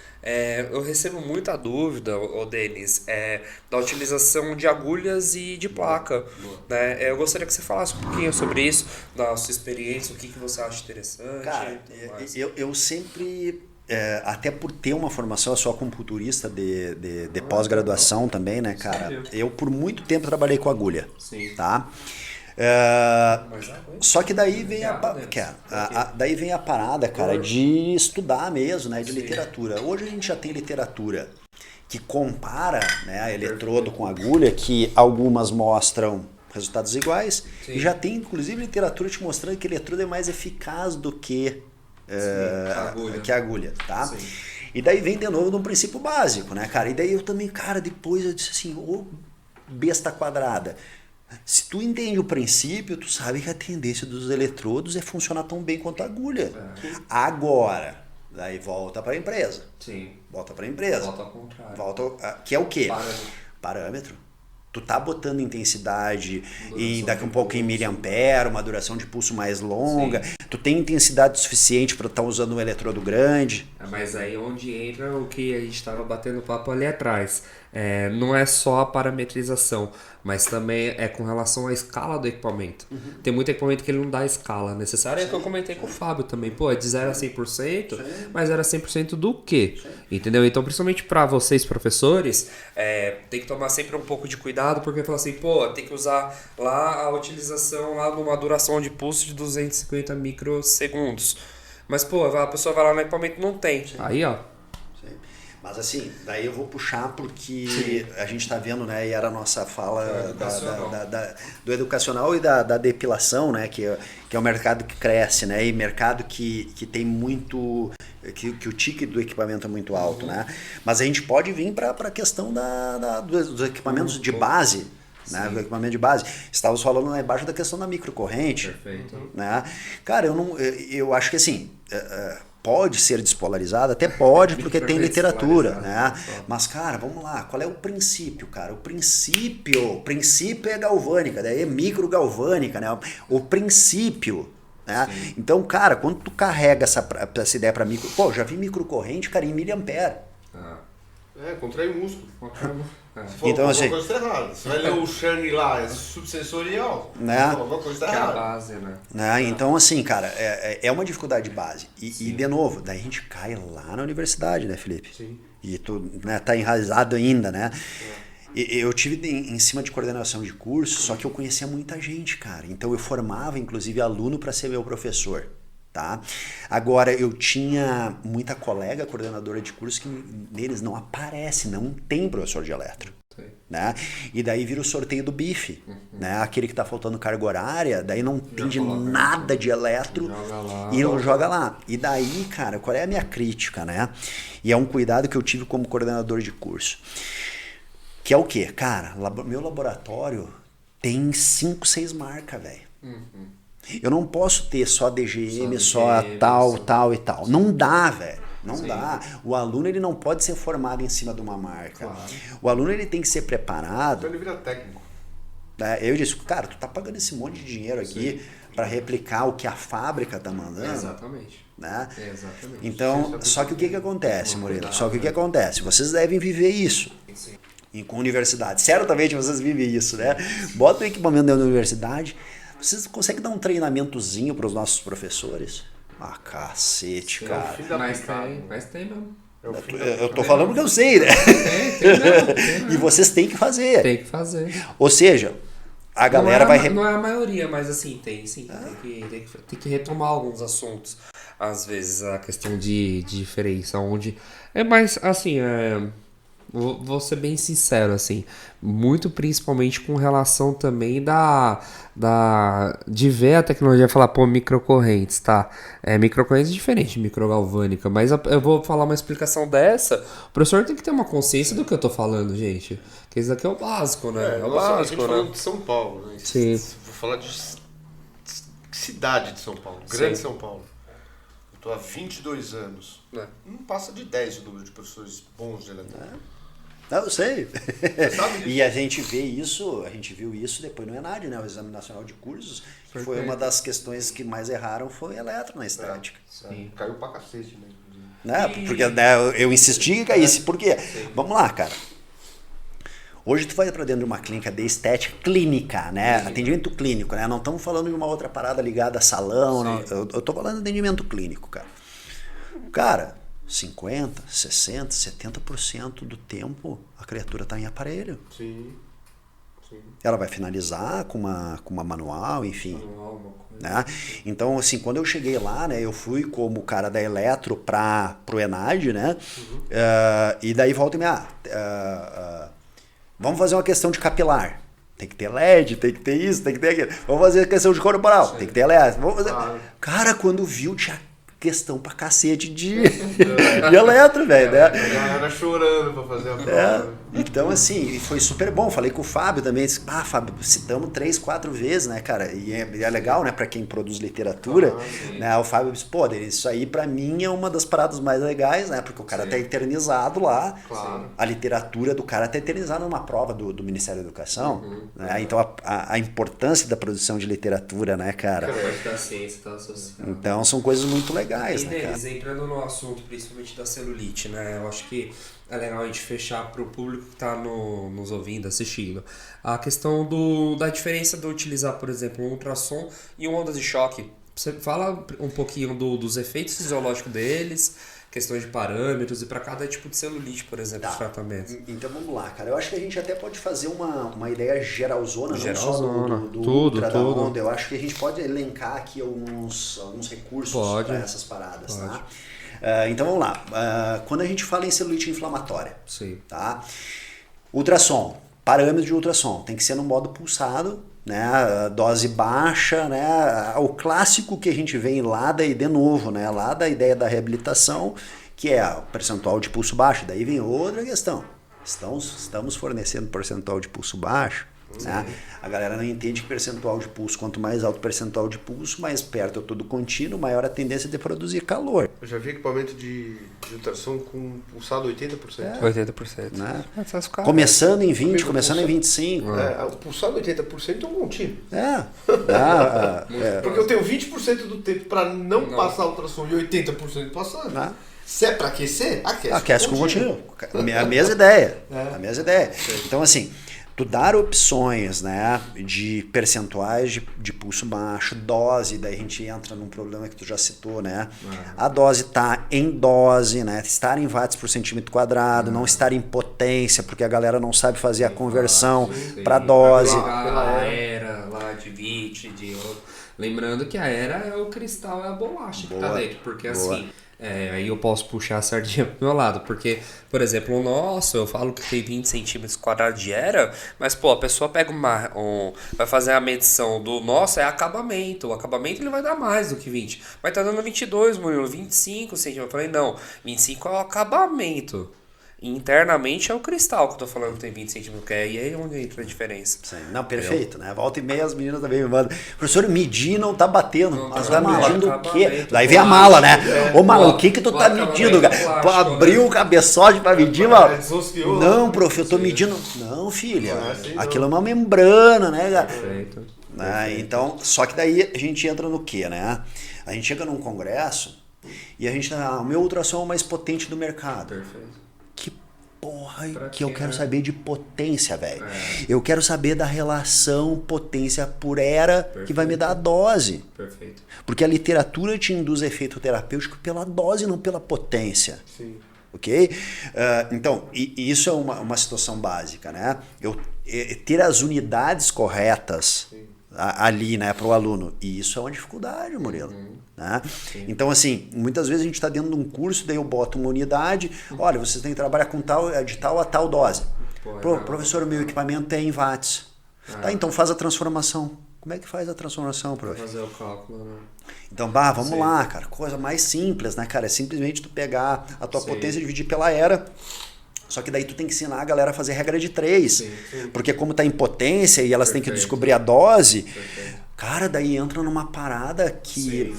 Eu recebo muita dúvida, Denis, da utilização de agulhas e de placa. Né? Eu gostaria que você falasse um pouquinho sobre isso, da sua experiência, o que você acha interessante. Cara, eu sempre... até por ter uma formação, eu sou acupunturista de pós-graduação também, né, cara? Sério? Eu por muito tempo trabalhei com agulha, Sim. tá? Só que daí vem daí vem a parada, cara, de estudar mesmo, né, de literatura. Hoje a gente já tem literatura que compara, né, eletrodo com agulha, que algumas mostram resultados iguais, e já tem inclusive literatura te mostrando que eletrodo é mais eficaz do que a agulha, tá? Sim. E daí vem de novo num princípio básico, né, cara? E daí eu também, cara, depois eu disse assim, ô besta quadrada, se tu entende o princípio, tu sabe que a tendência dos eletrodos é funcionar tão bem quanto a agulha. Agora, daí volta para a empresa. Sim. Volta para a empresa. Volta ao contrário. Que é o quê? Parâmetro. Tu tá botando intensidade daqui um pouco em miliampere, uma duração de pulso mais longa. Sim. Tu tem intensidade suficiente para estar usando um eletrodo grande. Mas aí onde entra o que a gente estava batendo papo ali atrás. Não é só a parametrização, mas também é com relação à escala do equipamento. Tem muito equipamento que ele não dá a escala necessária, que eu comentei com o Fábio também. Pô, é de 0 a 100%, mas era 100% do quê? Entendeu? Então, principalmente para vocês, professores, tem que tomar sempre um pouco de cuidado, porque fala assim, pô, tem que usar lá a utilização lá numa duração de pulso de 250 microsegundos. Mas, pô, a pessoa vai lá no equipamento e não tem. Aí, ó. Mas assim, daí eu vou puxar porque a gente está vendo, né, e era a nossa fala do educacional e da depilação, né, que é um mercado que cresce, né, e mercado que tem muito, que o ticket do equipamento é muito alto, né, mas a gente pode vir para a questão dos equipamentos de base, né, do equipamento de base. Estávamos falando lá embaixo da questão da microcorrente. Perfeito. Né? Cara, eu acho que assim, pode ser despolarizado, até pode, porque tem literatura, né? Mas, cara, vamos lá, qual é o princípio, cara? O princípio é galvânica, daí é microgalvânica, né? O princípio, né? Então, cara, quando tu carrega essa ideia para micro... Pô, já vi microcorrente, cara, em miliampere. Contrai o músculo. Então, assim, alguma coisa está errada. Você vai ler o Shang lá, é subsensorial. Né? Alguma coisa está errada. Que é a base, né? Então, assim, cara, é uma dificuldade base. E, de novo, daí a gente cai lá na universidade, né, Felipe? Sim. E tu, né, tá enraizado ainda, né? Eu tive em cima de coordenação de curso, só que eu conhecia muita gente, cara. Então eu formava, inclusive, aluno para ser meu professor. Tá? Agora, eu tinha muita colega coordenadora de curso que neles não aparece, não tem professor de eletro. Né? E daí vira o sorteio do bife, né? Aquele que tá faltando carga horária, daí não entende nada de eletro e não joga lá. E daí, cara, qual é a minha crítica, né? E é um cuidado que eu tive como coordenador de curso. Que é o quê? Cara, meu laboratório tem 5, 6 marcas, velho. Eu não posso ter só DGM, Só só DGM, tal, só- tal e tal. Não dá, velho. Não Sim. dá. O aluno ele não pode ser formado em cima de uma marca. Claro. O aluno ele tem que ser preparado. Então ele vira técnico. Né? Eu disse, cara, tu tá pagando esse monte de dinheiro aqui para replicar o que a fábrica tá mandando. Exatamente. Né? Exatamente. Então, só que o que acontece, Murilo? Só que o que acontece? Vocês devem viver isso. Sim. E com universidade. Certamente vocês vivem isso, né? Bota o equipamento dentro da universidade. Vocês conseguem dar um treinamentozinho para os nossos professores? Ah, cacete, cara. fim da Mas picada. tem mesmo. É o fim da Eu tô falando porque eu sei, né? Tem mesmo. E vocês têm que fazer. Tem que fazer. Ou seja, a galera vai... Não é a maioria, mas assim, tem sim. Tem que retomar alguns assuntos. Às vezes a questão de diferença, onde... É mais, assim, vou ser bem sincero, assim, muito principalmente com relação também de ver a tecnologia e falar, pô, microcorrentes, tá? Microcorrentes é diferente de microgalvânica, mas eu vou falar uma explicação dessa, o professor tem que ter uma consciência do que eu tô falando, gente. Que isso daqui é o básico, né? É o Nossa, a básico, gente né? falando de São Paulo, né? Sim. Vou falar de cidade de São Paulo, grande Sim. São Paulo. Eu tô há 22 anos. É. Não passa de 10 o número de professores bons de eletrônica. Não, eu sei. sabe disso. E a gente viu isso depois no ENAD, né? O Exame Nacional de Cursos, que foi Perfeito. uma das questões que mais erraram foi eletro na estética. Sim. Caiu pra cacete, né? Né? Porque né, eu insisti que caísse. Por quê? Vamos lá, cara. Hoje tu vai para dentro de uma clínica de estética clínica, né? Atendimento clínico, né? Não estamos falando de uma outra parada ligada a salão. Não. Eu tô falando de atendimento clínico, cara. Cara, 50, 60, 70% do tempo a criatura tá em aparelho. Sim. Sim. Ela vai finalizar com uma manual, enfim. Né? Então, assim, quando eu cheguei lá, né, eu fui como cara da Eletro pro ENAD, né? E daí volta e meia, vamos fazer uma questão de capilar. Tem que ter LED, tem que ter isso, tem que ter aquilo. Vamos fazer a questão de corporal, tem que ter LED. Vamos fazer... Cara, quando viu, tinha questão pra cacete de eletro, velho, né? A galera chorando pra fazer a prova. Então, assim, foi super bom. Falei com o Fábio também. Disse, Fábio, citamos 3, 4 vezes, né, cara? E é legal, né, pra quem produz literatura. Né? O Fábio disse, pô, isso aí pra mim é uma das paradas mais legais, né? Porque o cara tá eternizado lá. Claro. A literatura do cara tá eternizada numa prova do Ministério da Educação. Né? Então, a importância da produção de literatura, né, cara? A parte da ciência tá associada. Então, são coisas muito legais, E né, cara? Denis, entrando no assunto principalmente da celulite, né? Eu acho que é legal a gente fechar para o público que está nos ouvindo, assistindo. A questão da diferença de utilizar, por exemplo, um ultrassom e um onda de choque. Você fala um pouquinho dos efeitos fisiológicos deles, questões de parâmetros e para cada tipo de celulite, por exemplo, os tratamentos. Então vamos lá, cara. Eu acho que a gente até pode fazer uma ideia geralzona, não só do Tudo, ultra, tudo. da onda. Eu acho que a gente pode elencar aqui alguns recursos para essas paradas, tá? Então vamos lá. Quando a gente fala em celulite inflamatória, Sim. tá? Ultrassom, parâmetro de ultrassom, tem que ser no modo pulsado, né? Dose baixa, né? O clássico que a gente vem lá de novo, né? Lá da ideia da reabilitação, que é o percentual de pulso baixo. Daí vem outra questão. Estamos fornecendo percentual de pulso baixo. Né? A galera não entende que percentual de pulso, quanto mais alto o percentual de pulso, mais perto é todo contínuo, maior a tendência de produzir calor. Eu já vi equipamento de ultrassom com pulsado 80%. 80%. Né? Ficar, Começando em 20, Amigo, começando em 25. O pulsado 80% é um contínuo. É. Porque eu tenho 20% do tempo para não passar ultrassom e 80% passando. Né? Se é para aquecer, Aquece com contínuo. A mesma ideia. A mesma ideia. Então, assim, tu dar opções, né, de percentuais de pulso baixo, dose, daí a gente entra num problema que tu já citou, né? A dose tá em dose, né? Estar em watts por centímetro quadrado, não estar em potência, porque a galera não sabe fazer a conversão para dose. A era lá de 20, lembrando que a era é o cristal, é a bolacha que tá dentro, porque assim... aí eu posso puxar a sardinha pro meu lado, porque, por exemplo, o nosso, eu falo que tem 20 centímetros quadrados de era, mas, pô, a pessoa pega vai fazer a medição do nosso, é acabamento. O acabamento ele vai dar mais do que 20. Mas tá dando 22, Murilo, 25 centímetros. Eu falei, não, 25 é o acabamento. Internamente é o cristal que eu tô falando que tem 20 centímetros, que é aí onde entra a diferença. Sim. Não, perfeito, né? Volta e meia as meninas também me mandam. Professor, medir não tá batendo. Não Mas tá vai medindo o acabamento, quê? Daí vem a mala, né? Ô, mala, o que tu tá medindo, cara? plástico, Abriu o cabeçote pra medir, mano. Desosfiou. Não, prof, eu tô medindo. Não, filha. Aquilo é uma membrana, né, cara? Perfeito. Né? Então, só que daí a gente entra no quê, né? A gente chega num congresso e a gente o meu ultrassom é o mais potente do mercado. Perfeito. Que porra Pra que eu quê, quero né? saber de potência, velho. É. Eu quero saber da relação potência por era que vai me dar a dose. Perfeito. Porque a literatura te induz efeito terapêutico pela dose, não pela potência. Sim. Ok? Então, isso é uma situação básica, né? Ter as unidades corretas ali, né, para o aluno. E isso é uma dificuldade, Murilo. Né? Então, assim, muitas vezes a gente está dentro de um curso, daí eu boto uma unidade, olha, vocês têm que trabalhar com de tal a tal dose. Professor, o meu equipamento é em watts. Tá, então faz a transformação. Como é que faz a transformação, prof? Fazer o cálculo, né? Então, vamos lá, cara. Coisa mais simples, né, cara? É simplesmente tu pegar a tua potência e dividir pela era. Só que daí tu tem que ensinar a galera a fazer regra de 3. Porque como tá em potência e elas têm que descobrir a dose, cara, daí entra numa parada que...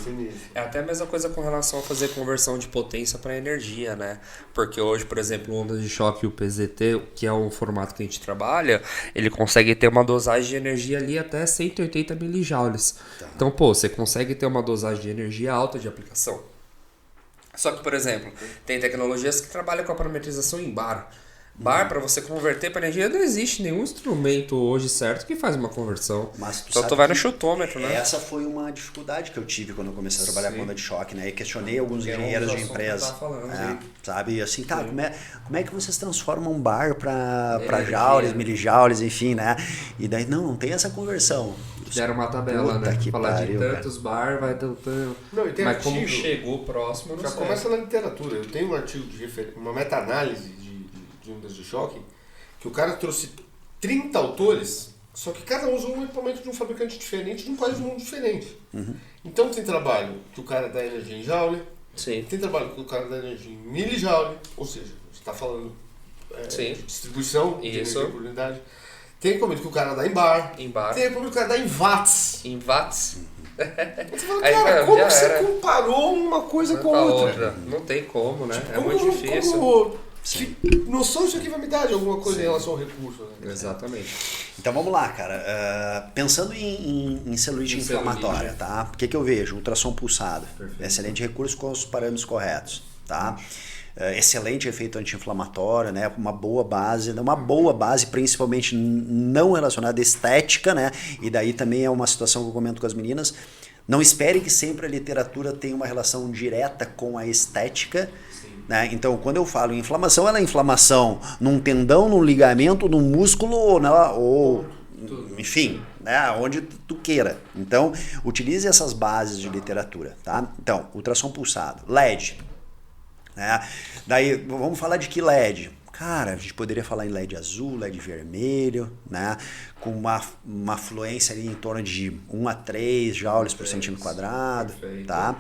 É até a mesma coisa com relação a fazer conversão de potência para energia, né? Porque hoje, por exemplo, o onda de choque e o PZT, que é o formato que a gente trabalha, ele consegue ter uma dosagem de energia ali até 180 milijoules. Então, pô, você consegue ter uma dosagem de energia alta de aplicação. Só que, por exemplo, tem tecnologias que trabalham com a parametrização em bar. Bar, para você converter para energia, não existe nenhum instrumento hoje certo que faz uma conversão. Mas então tu vai no chutômetro, né? Essa foi uma dificuldade que eu tive quando eu comecei a trabalhar com onda de choque, né? E questionei alguns engenheiros de empresa. Sabe, assim, tá, como é que vocês transformam um bar para joules, milijoules, enfim, né? E daí, não tem essa conversão. Deram uma tabela, Puta né? que Falar pariu, de tantos bar, vai tanto. Não, e tem Mas artigo, como chegou próximo, eu não já sei. começa na literatura. Eu tenho um artigo uma meta-análise de ondas de choque, que o cara trouxe 30 autores, só que cada um usou um equipamento de um fabricante diferente, de um país do mundo diferente. Então tem trabalho que o cara dá energia em joule, tem trabalho que o cara dá energia em milijoule, ou seja, você está falando de distribuição de energia por unidade. Tem equipamento que o cara dá em bar, tem equipamento que o cara dá em watts. Em watts? Você fala, cara, como você comparou uma coisa com a outra? Não tem como, né? Tipo, é muito difícil. Que noção isso aqui vai me dar de alguma coisa em relação ao recurso? Né? Exatamente. Então vamos lá, cara. Pensando em celulite inflamatória, tá? O que eu vejo? Ultrassom pulsado. Excelente recurso com os parâmetros corretos, tá? Excelente efeito anti-inflamatório, né? Uma boa base, principalmente não relacionada à estética, né? E daí também é uma situação que eu comento com as meninas. Não espere que sempre a literatura tenha uma relação direta com a estética. Né? Então, quando eu falo em inflamação, ela é inflamação num tendão, num ligamento, num músculo ou enfim, né? Onde tu queira. Então, utilize essas bases de literatura, tá? Então, ultrassom pulsado, LED, né? Daí, vamos falar de que LED? Cara, a gente poderia falar em LED azul, LED vermelho, né? Com uma fluência ali em torno de 1 a 3 joules por centímetro quadrado, tá?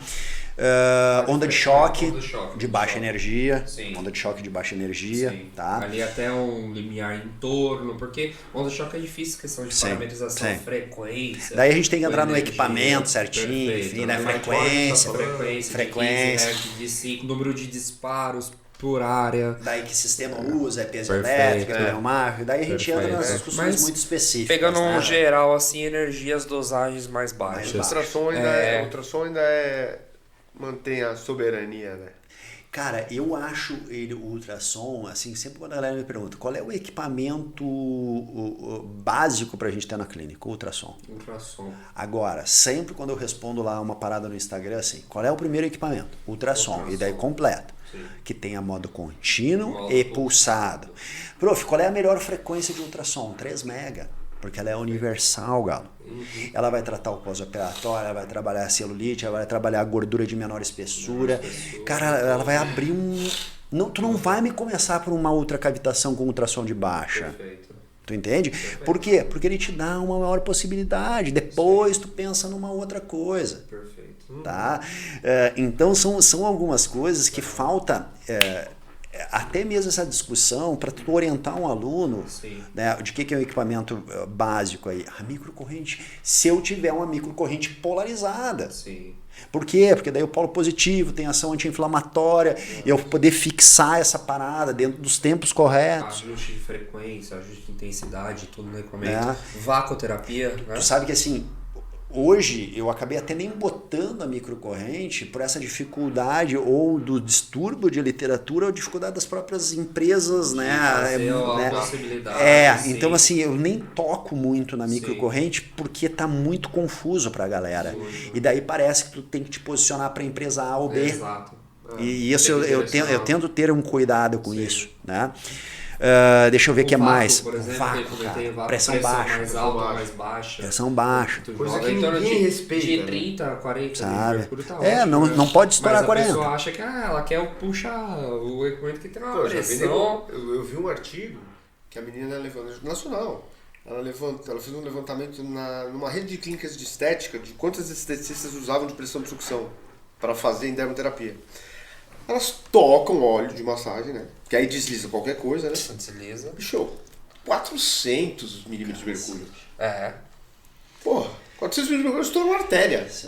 Onda de choque de baixa energia, onda de choque de baixa energia, tá? Ali até um limiar em torno, porque onda de choque é difícil, questão de parametrização, frequência. Daí a gente tem que entrar no equipamento certinho, enfim, né? Frequência, de 5, número de disparos por área. Daí que sistema usa, é peso elétrico, pneumático, daí a gente entra nas discussões muito específicas. Pegando um geral, assim, energias, dosagens mais baixas. O ultrassom ainda mantém a soberania, né? Cara, eu acho o ultrassom, assim, sempre quando a galera me pergunta qual é o equipamento básico pra gente ter na clínica, o ultrassom. Agora, sempre quando eu respondo lá uma parada no Instagram, assim, qual é o primeiro equipamento? Ultrassom. E daí completa. Que tenha modo contínuo e pulsado. Prof, qual é a melhor frequência de ultrassom? 3 mega. Porque ela é universal, Galo. Ela vai tratar o pós-operatório, ela vai trabalhar a celulite, ela vai trabalhar a gordura de menor espessura. Cara, ela vai abrir tu não vai me começar por uma ultracavitação com ultrassom de baixa. Tu entende? Por quê? Porque ele te dá uma maior possibilidade. Depois tu pensa numa outra coisa. Tá? Então são algumas coisas que falta até mesmo essa discussão, para tu orientar um aluno, né, de que é o equipamento básico aí? A microcorrente, se eu tiver uma microcorrente polarizada. Sim. Por quê? Porque daí o polo positivo tem ação anti-inflamatória, eu vou poder fixar essa parada dentro dos tempos corretos. Ajuste de frequência, ajuste de intensidade, tudo no equipamento. Vacoterapia, né? Tu sabe que assim, hoje eu acabei até nem botando a microcorrente por essa dificuldade ou do distúrbio de literatura ou dificuldade das próprias empresas, né? Então assim, eu nem toco muito na microcorrente porque tá muito confuso pra galera. E daí parece que tu tem que te posicionar pra empresa A ou B. Exato. E isso eu tento ter um cuidado com isso, né? Deixa eu ver o que é mais. Por exemplo, vácuo, pressão baixa. Mais alta ou mais baixa. Pressão baixa. Coisa que ninguém respeita. De 30 a 40 sabe? mercúrio tá ótimo, não pode estourar mas 40. A pessoa acha que ela quer puxar o equipamento que tem uma pressão. Eu vi um artigo que a menina levou nacional. Ela fez um levantamento numa rede de clínicas de estética de quantas esteticistas usavam de pressão de sucção para fazer em dermoterapia. Elas tocam óleo de massagem, né? Que aí desliza qualquer coisa, né? Desliza. Bicho, 400 milímetros de mercúrio. Porra, 400 milímetros de mercúrio estoura uma artéria. Sim.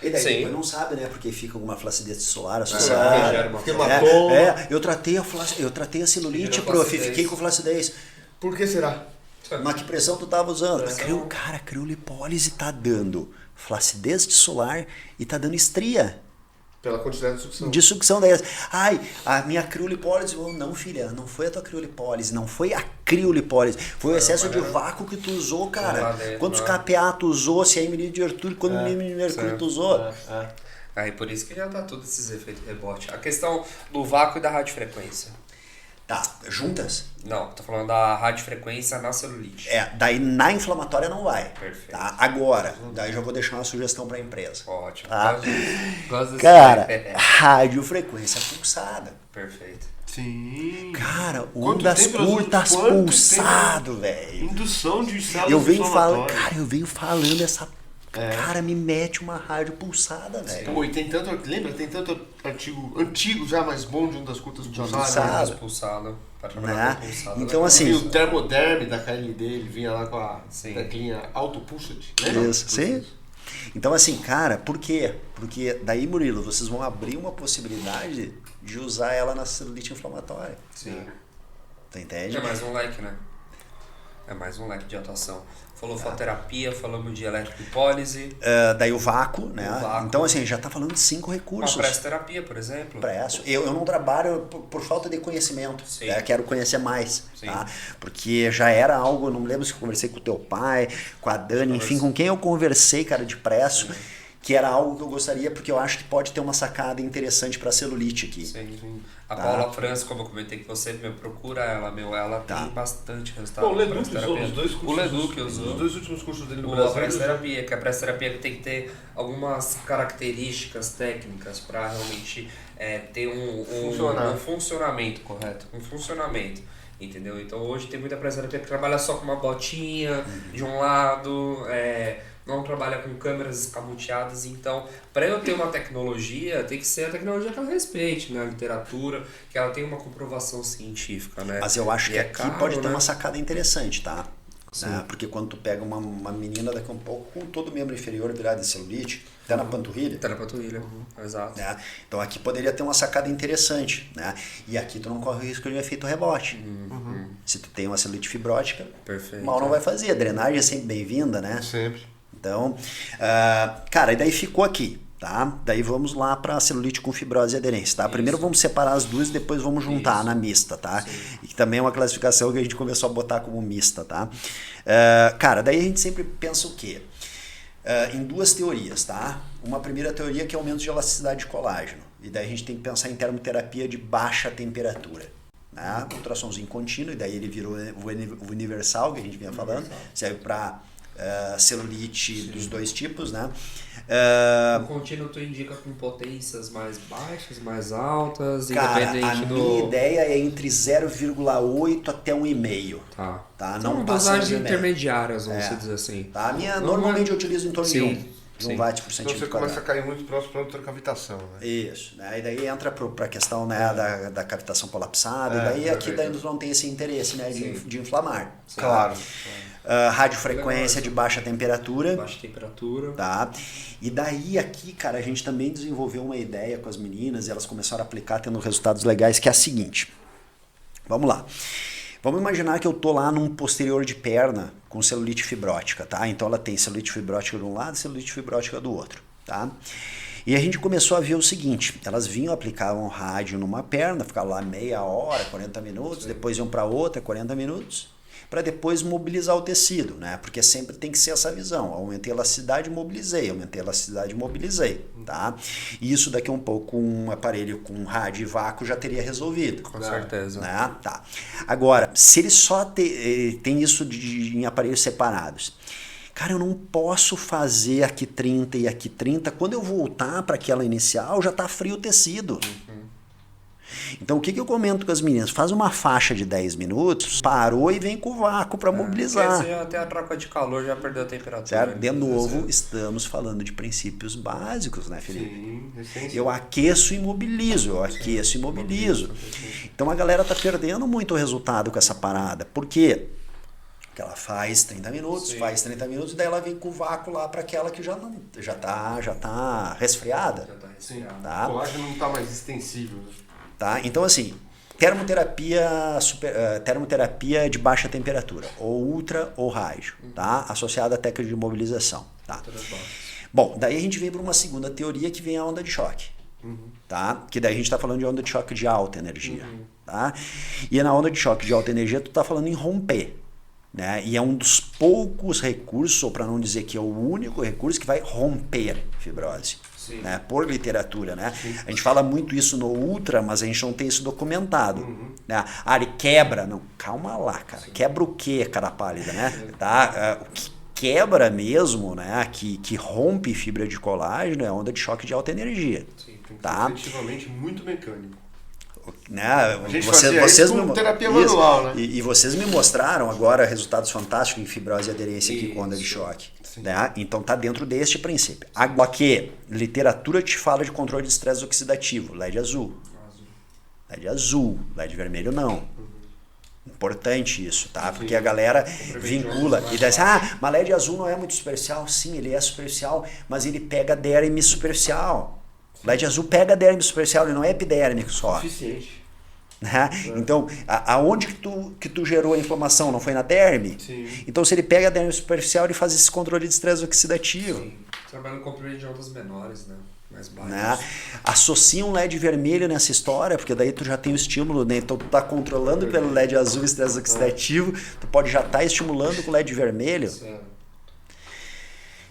E daí depois não sabe, né? Porque fica alguma flacidez solar associada. Porque matou. Eu tratei a celulite, prof. Fiquei com flacidez. Por que será? Mas que pressão tu tava usando? Cara, a criolipólise tá dando flacidez solar e tá dando estria. Pela quantidade de sucção. De sucção daí. Ai, a minha criolipólise. Não, filha, não foi a tua criolipólise, não foi a criolipólise. Foi o excesso de vácuo que tu usou, cara. Quantos KPA tu usou, se é milímetro de mercúrio, quantos milímetros de mercúrio tu usou? Aí por isso que já dá todos esses efeitos rebote. A questão do vácuo e da radiofrequência. Tá, juntas? Não, tô falando da radiofrequência na celulite. Daí na inflamatória não vai. Perfeito. Tá? Agora, daí já vou deixar uma sugestão pra empresa. Ótimo. Tá? Gosto cara, radiofrequência pulsada. Perfeito. Sim. Cara, ondas curtas pulsado, velho. Indução de células eu venho falando essa... Cara, me mete uma rádio pulsada, velho. Pô, e tem tanto artigo antigo já, mais bom de ondas curtas pulsadas. Pulsado. Então, assim... O termoderme da KLD, ele vinha lá com a teclinha auto-pulsed. Isso, sim. Então, assim, cara, por quê? Porque daí, Murilo, vocês vão abrir uma possibilidade de usar ela na celulite inflamatória. Sim. Tu entende? É mais um leque, né? É mais um leque de atuação. Falou fototerapia, falamos de eletrolipólise. Daí o vácuo, né? Então, assim, já tá falando de 5 recursos. Uma pressoterapia, por exemplo. Eu não trabalho por falta de conhecimento. Quero conhecer mais. Tá? Porque já era algo, eu não me lembro se eu conversei com o teu pai, com a Dani, enfim, com quem eu conversei, cara, de presso. Que era algo que eu gostaria, porque eu acho que pode ter uma sacada interessante para celulite aqui. Sim. A Paula França, como eu comentei com você, procura ela, ela tem bastante resultado. O Leduc usou os dois cursos. O Leduc usou. Os dois últimos cursos dele no Brasil. A pressoterapia, que a pressoterapia tem que ter algumas características técnicas para realmente ter um funcionamento correto. Um funcionamento. Entendeu? Então hoje tem muita pressoterapia que trabalha só com uma botinha de um lado, não trabalha com câmeras escamoteadas. Então, para eu ter uma tecnologia, tem que ser a tecnologia que ela respeite, né? A literatura, que ela tem uma comprovação científica, né? Mas eu acho que aqui caro, pode ter né? uma sacada interessante, tá? Né? Porque quando tu pega uma menina daqui a um pouco com todo o membro inferior virado de celulite, até na panturrilha. Até na panturrilha, exato. Né? Então aqui poderia ter uma sacada interessante, né? E aqui tu não corre o risco de um efeito rebote. Se tu tem uma celulite fibrótica, mal não vai fazer. A drenagem é sempre bem-vinda, né? Sempre. Então, cara, e daí ficou aqui, tá? Daí vamos lá para celulite com fibrose e aderência, tá? Primeiro vamos separar as duas e depois vamos juntar na mista, tá? E que também é uma classificação que a gente começou a botar como mista, tá? Cara, daí a gente sempre pensa o quê? Em duas teorias, tá? Uma primeira teoria que é aumento de elasticidade de colágeno. E daí a gente tem que pensar em termoterapia de baixa temperatura. Né? Ultrassomzinho contínuo, e daí ele virou o universal, que a gente vinha falando. Serve para celulite dos dois tipos, né? O contínuo tu indica com potências mais baixas, mais altas, cara, independente minha ideia é entre 0,8 até 1,5. Tá? Não são passa dosagens intermediárias, vamos dizer assim. Tá? A minha, normalmente eu utilizo em torno de 1. 1 watt por Então centímetro você começa quadrado. a cair muito próximo para outra cavitação, né? Isso, né? E daí entra para a questão, né, da cavitação colapsada, e daí aqui daí não tem esse interesse, né, de inflamar. Claro. Radiofrequência de baixa temperatura. Baixa temperatura. Tá? E daí aqui, cara, a gente também desenvolveu uma ideia com as meninas e elas começaram a aplicar tendo resultados legais, que é a seguinte. Vamos lá. Vamos imaginar que eu tô lá num posterior de perna com celulite fibrótica, tá? Então ela tem celulite fibrótica de um lado e celulite fibrótica do outro, tá? E a gente começou a ver o seguinte, elas vinham, aplicavam rádio numa perna, ficavam lá meia hora, 40 minutos, depois iam para outra, 40 minutos, para depois mobilizar o tecido, né? Porque sempre tem que ser essa visão. Aumentei a elasticidade, mobilizei. Aumentei a elasticidade, mobilizei, tá? E isso daqui a um pouco, um aparelho com rádio e vácuo já teria resolvido. Com certeza. Né? Tá. Agora, se ele só tem isso em aparelhos separados, cara, eu não posso fazer aqui 30 e aqui 30. Quando eu voltar para aquela inicial, já tá frio o tecido. Então, o que eu comento com as meninas? Faz uma faixa de 10 minutos, parou e vem com o vácuo para mobilizar. Porque até a troca de calor já perdeu a temperatura. Certo? De novo, estamos falando de princípios básicos, né, Felipe? Sim, eu aqueço e mobilizo, aqueço e mobilizo. Então, a galera tá perdendo muito o resultado com essa parada. Por quê? Porque ela faz 30 minutos, e daí ela vem com o vácuo lá para aquela que já tá resfriada. Tá. Tá? O colágeno não está mais extensível. Tá? Então, assim, termoterapia de baixa temperatura, ou ultra ou rádio, tá? Associada à técnica de imobilização. Tá? Bom, daí a gente vem para uma segunda teoria que vem a onda de choque. Tá? Que daí a gente está falando de onda de choque de alta energia. Tá? E na onda de choque de alta energia, tu está falando em romper. Né? E é um dos poucos recursos, ou para não dizer que é o único recurso, que vai romper fibrose. Né? Por literatura, né? A gente fala muito isso no ultra, mas a gente não tem isso documentado. Né? Ele quebra. Não, calma lá, cara. Quebra o quê, cara pálida, né? Tá? O que quebra mesmo, né? Que rompe fibra de colágeno é a onda de choque de alta energia. Sim, tá? efetivamente muito mecânico. Né? A gente vocês com terapia manual, né? E vocês me mostraram agora resultados fantásticos em fibrose e aderência aqui com onda de choque. Né? Então tá dentro deste princípio. Agora que literatura te fala de controle de estresse oxidativo, LED azul. LED azul, LED vermelho não. Importante isso, tá? Porque a galera vincula e diz, mas LED azul não é muito superficial. Sim, ele é superficial, mas ele pega derme superficial. LED azul pega derme superficial, ele não é epidérmico só. Suficiente. Né? Então, aonde que tu gerou a inflamação? Não foi na derme? Sim. Então, se ele pega a derme superficial, ele faz esse controle de estresse oxidativo. Sim. Trabalha com comprimido de ondas menores, né? Mais baixos. Né? Associa um LED vermelho nessa história, porque daí tu já tem o estímulo, né? Então tu tá controlando pelo LED azul o estresse oxidativo, tu pode já estar estimulando com o LED vermelho. Certo.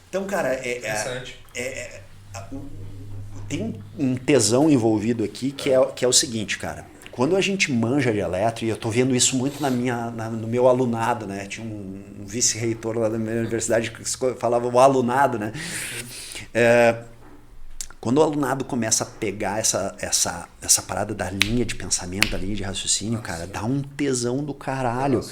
Então, cara, Interessante. tem um tesão envolvido aqui que é o seguinte, cara. Quando a gente manja de eletro, e eu estou vendo isso muito no meu alunado, né? Tinha um vice-reitor lá da minha universidade que falava o alunado, né? Quando o alunado começa a pegar essa parada da linha de pensamento, da linha de raciocínio, cara, dá um tesão do caralho.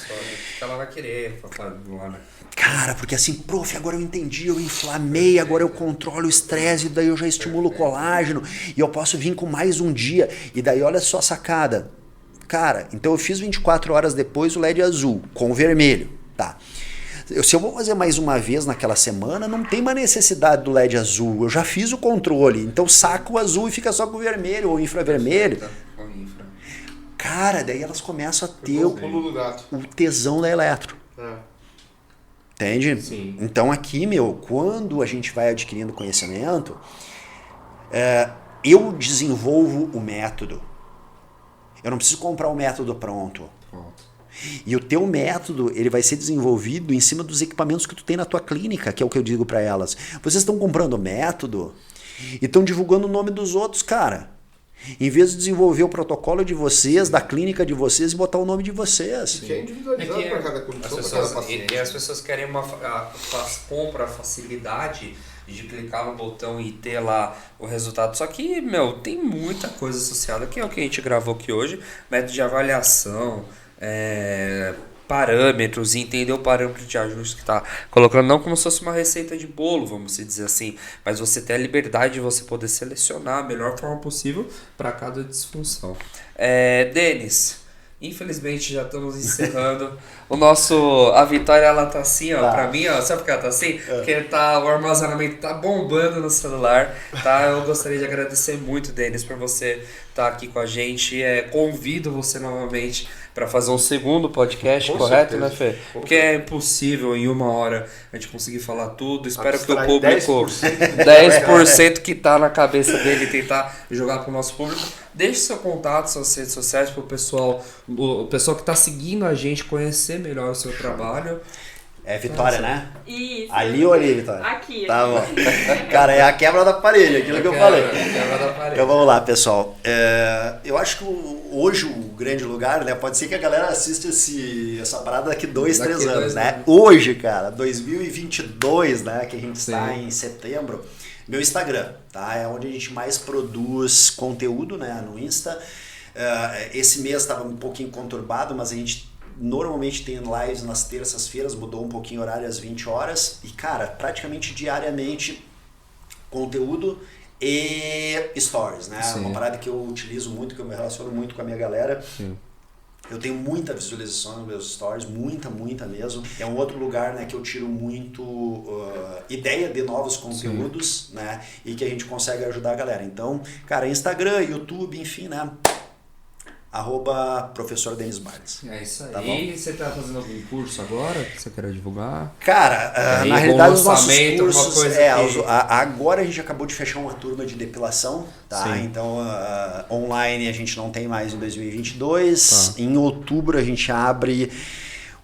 Ela vai querer falar do lado. Cara, porque assim, prof, agora eu entendi, eu inflamei, agora eu controlo o estresse, e daí eu já estimulo o colágeno, e eu posso vir com mais um dia, e daí olha só a sacada. Cara, então eu fiz 24 horas depois o LED azul, com o vermelho, tá? Se eu vou fazer mais uma vez naquela semana, não tem mais necessidade do LED azul, eu já fiz o controle, então saca o azul e fica só com o vermelho, ou infravermelho. Cara, daí elas começam a ter o tesão da eletro. Entende? Sim. Então aqui, quando a gente vai adquirindo conhecimento, eu desenvolvo o método. Eu não preciso comprar o método pronto. E o teu método, ele vai ser desenvolvido em cima dos equipamentos que tu tem na tua clínica, que é o que eu digo para elas. Vocês estão comprando o método e estão divulgando o nome dos outros, cara. Em vez de desenvolver o protocolo de vocês, da clínica de vocês e botar o nome de vocês. Que é individualizado para cada condição, para cada paciente. E as pessoas querem compra a facilidade de clicar no botão e ter lá o resultado. Só que, tem muita coisa associada, que é o que a gente gravou aqui hoje. Método de avaliação, parâmetros e entender o parâmetro de ajuste que está colocando, não como se fosse uma receita de bolo, vamos dizer assim, mas você ter a liberdade de você poder selecionar a melhor forma possível para cada disfunção. Denis, infelizmente já estamos encerrando a Vitória, ela tá assim, ó, pra mim, ó, sabe por que ela tá assim? Porque o armazenamento tá bombando no celular, tá? Eu gostaria de agradecer muito, Denis, por você estar aqui com a gente, convido você novamente para fazer um segundo podcast, com correto, certeza. Né, Fê? Porque é impossível em 1 hora a gente conseguir falar tudo. Espero que o público, 10% que tá na cabeça dele, tentar jogar pro nosso público. Deixe seu contato, suas redes sociais pro pessoal, o pessoal que tá seguindo a gente conhecer melhor o seu trabalho. É Vitória, né? Isso. Ali ou ali, Vitória? Aqui. Tá bom. Cara, é a quebra da parede, aquilo que eu falei. Quebra da parede. Então vamos lá, pessoal. Eu acho que hoje o grande lugar, né? Pode ser que a galera assista essa parada daqui 2-3 anos, né? Hoje, cara, 2022, né? Que a gente está em setembro. Meu Instagram, tá? É onde a gente mais produz conteúdo, né? No Insta. Esse mês estava um pouquinho conturbado, mas a gente normalmente tem lives nas terças-feiras, mudou um pouquinho o horário às 20 horas. E, cara, praticamente diariamente conteúdo e stories, né? Sim. Uma parada que eu utilizo muito, que eu me relaciono muito com a minha galera. Sim. Eu tenho muita visualização nos meus stories, muita mesmo. É um outro lugar, né, que eu tiro muito ideia de novos conteúdos, né? E que a gente consegue ajudar a galera. Então, cara, Instagram, YouTube, enfim, né? @professor Denis Barnes. É isso aí. Tá bom? E você tá fazendo algum curso agora que você quer divulgar? Cara, na realidade os nossos cursos... agora a gente acabou de fechar uma turma de depilação, tá? Sim. Então, online a gente não tem mais em 2022. Tá. Em outubro a gente abre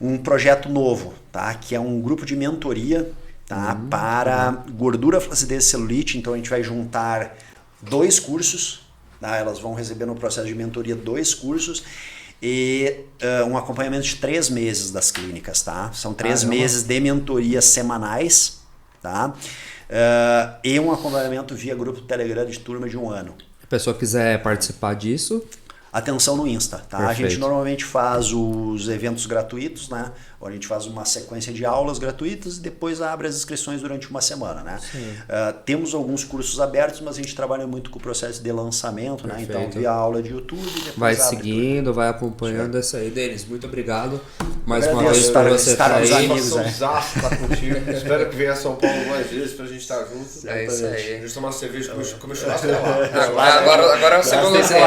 um projeto novo, tá? Que é um grupo de mentoria, tá? Para gordura, flacidez e celulite. Então a gente vai juntar 2 cursos. Elas vão receber no processo de mentoria 2 cursos e um acompanhamento de 3 meses das clínicas, tá? São 3 meses de mentoria semanais, tá? E um acompanhamento via grupo Telegram de turma de 1 ano. Se a pessoa quiser participar disso... Atenção no Insta, tá? Perfeito. A gente normalmente faz os eventos gratuitos, né? Ou a gente faz uma sequência de aulas gratuitas e depois abre as inscrições durante uma semana, né? Temos alguns cursos abertos, mas a gente trabalha muito com o processo de lançamento, né? Então, via aula de YouTube, depois vai seguindo, tudo. Vai acompanhando essa aí. Denis, muito obrigado mais uma vez por você estar aí. Estar contigo. Espero que venha a São Paulo mais vezes pra gente estar juntos. É isso aí. A gente tomar cerveja com o churrasco. Agora é o segundo tempo.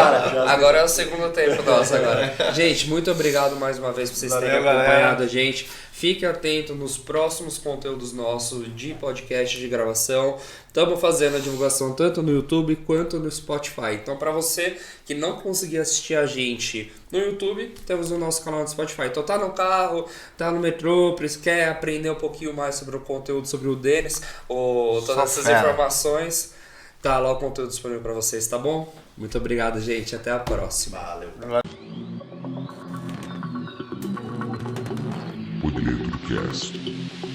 Agora é o segundo tempo nosso agora. Gente, muito obrigado mais uma vez por vocês terem acompanhado a gente. Fique atento nos próximos conteúdos nossos de podcast, de gravação. Estamos fazendo a divulgação tanto no YouTube quanto no Spotify. Então, para você que não conseguir assistir a gente no YouTube, temos o nosso canal no Spotify. Então, tá no carro, tá no metrô, quer aprender um pouquinho mais sobre o conteúdo, sobre o Denis, ou todas essas informações, tá lá o conteúdo disponível para vocês, tá bom? Muito obrigado, gente. Até a próxima. Valeu. Poder do Cast.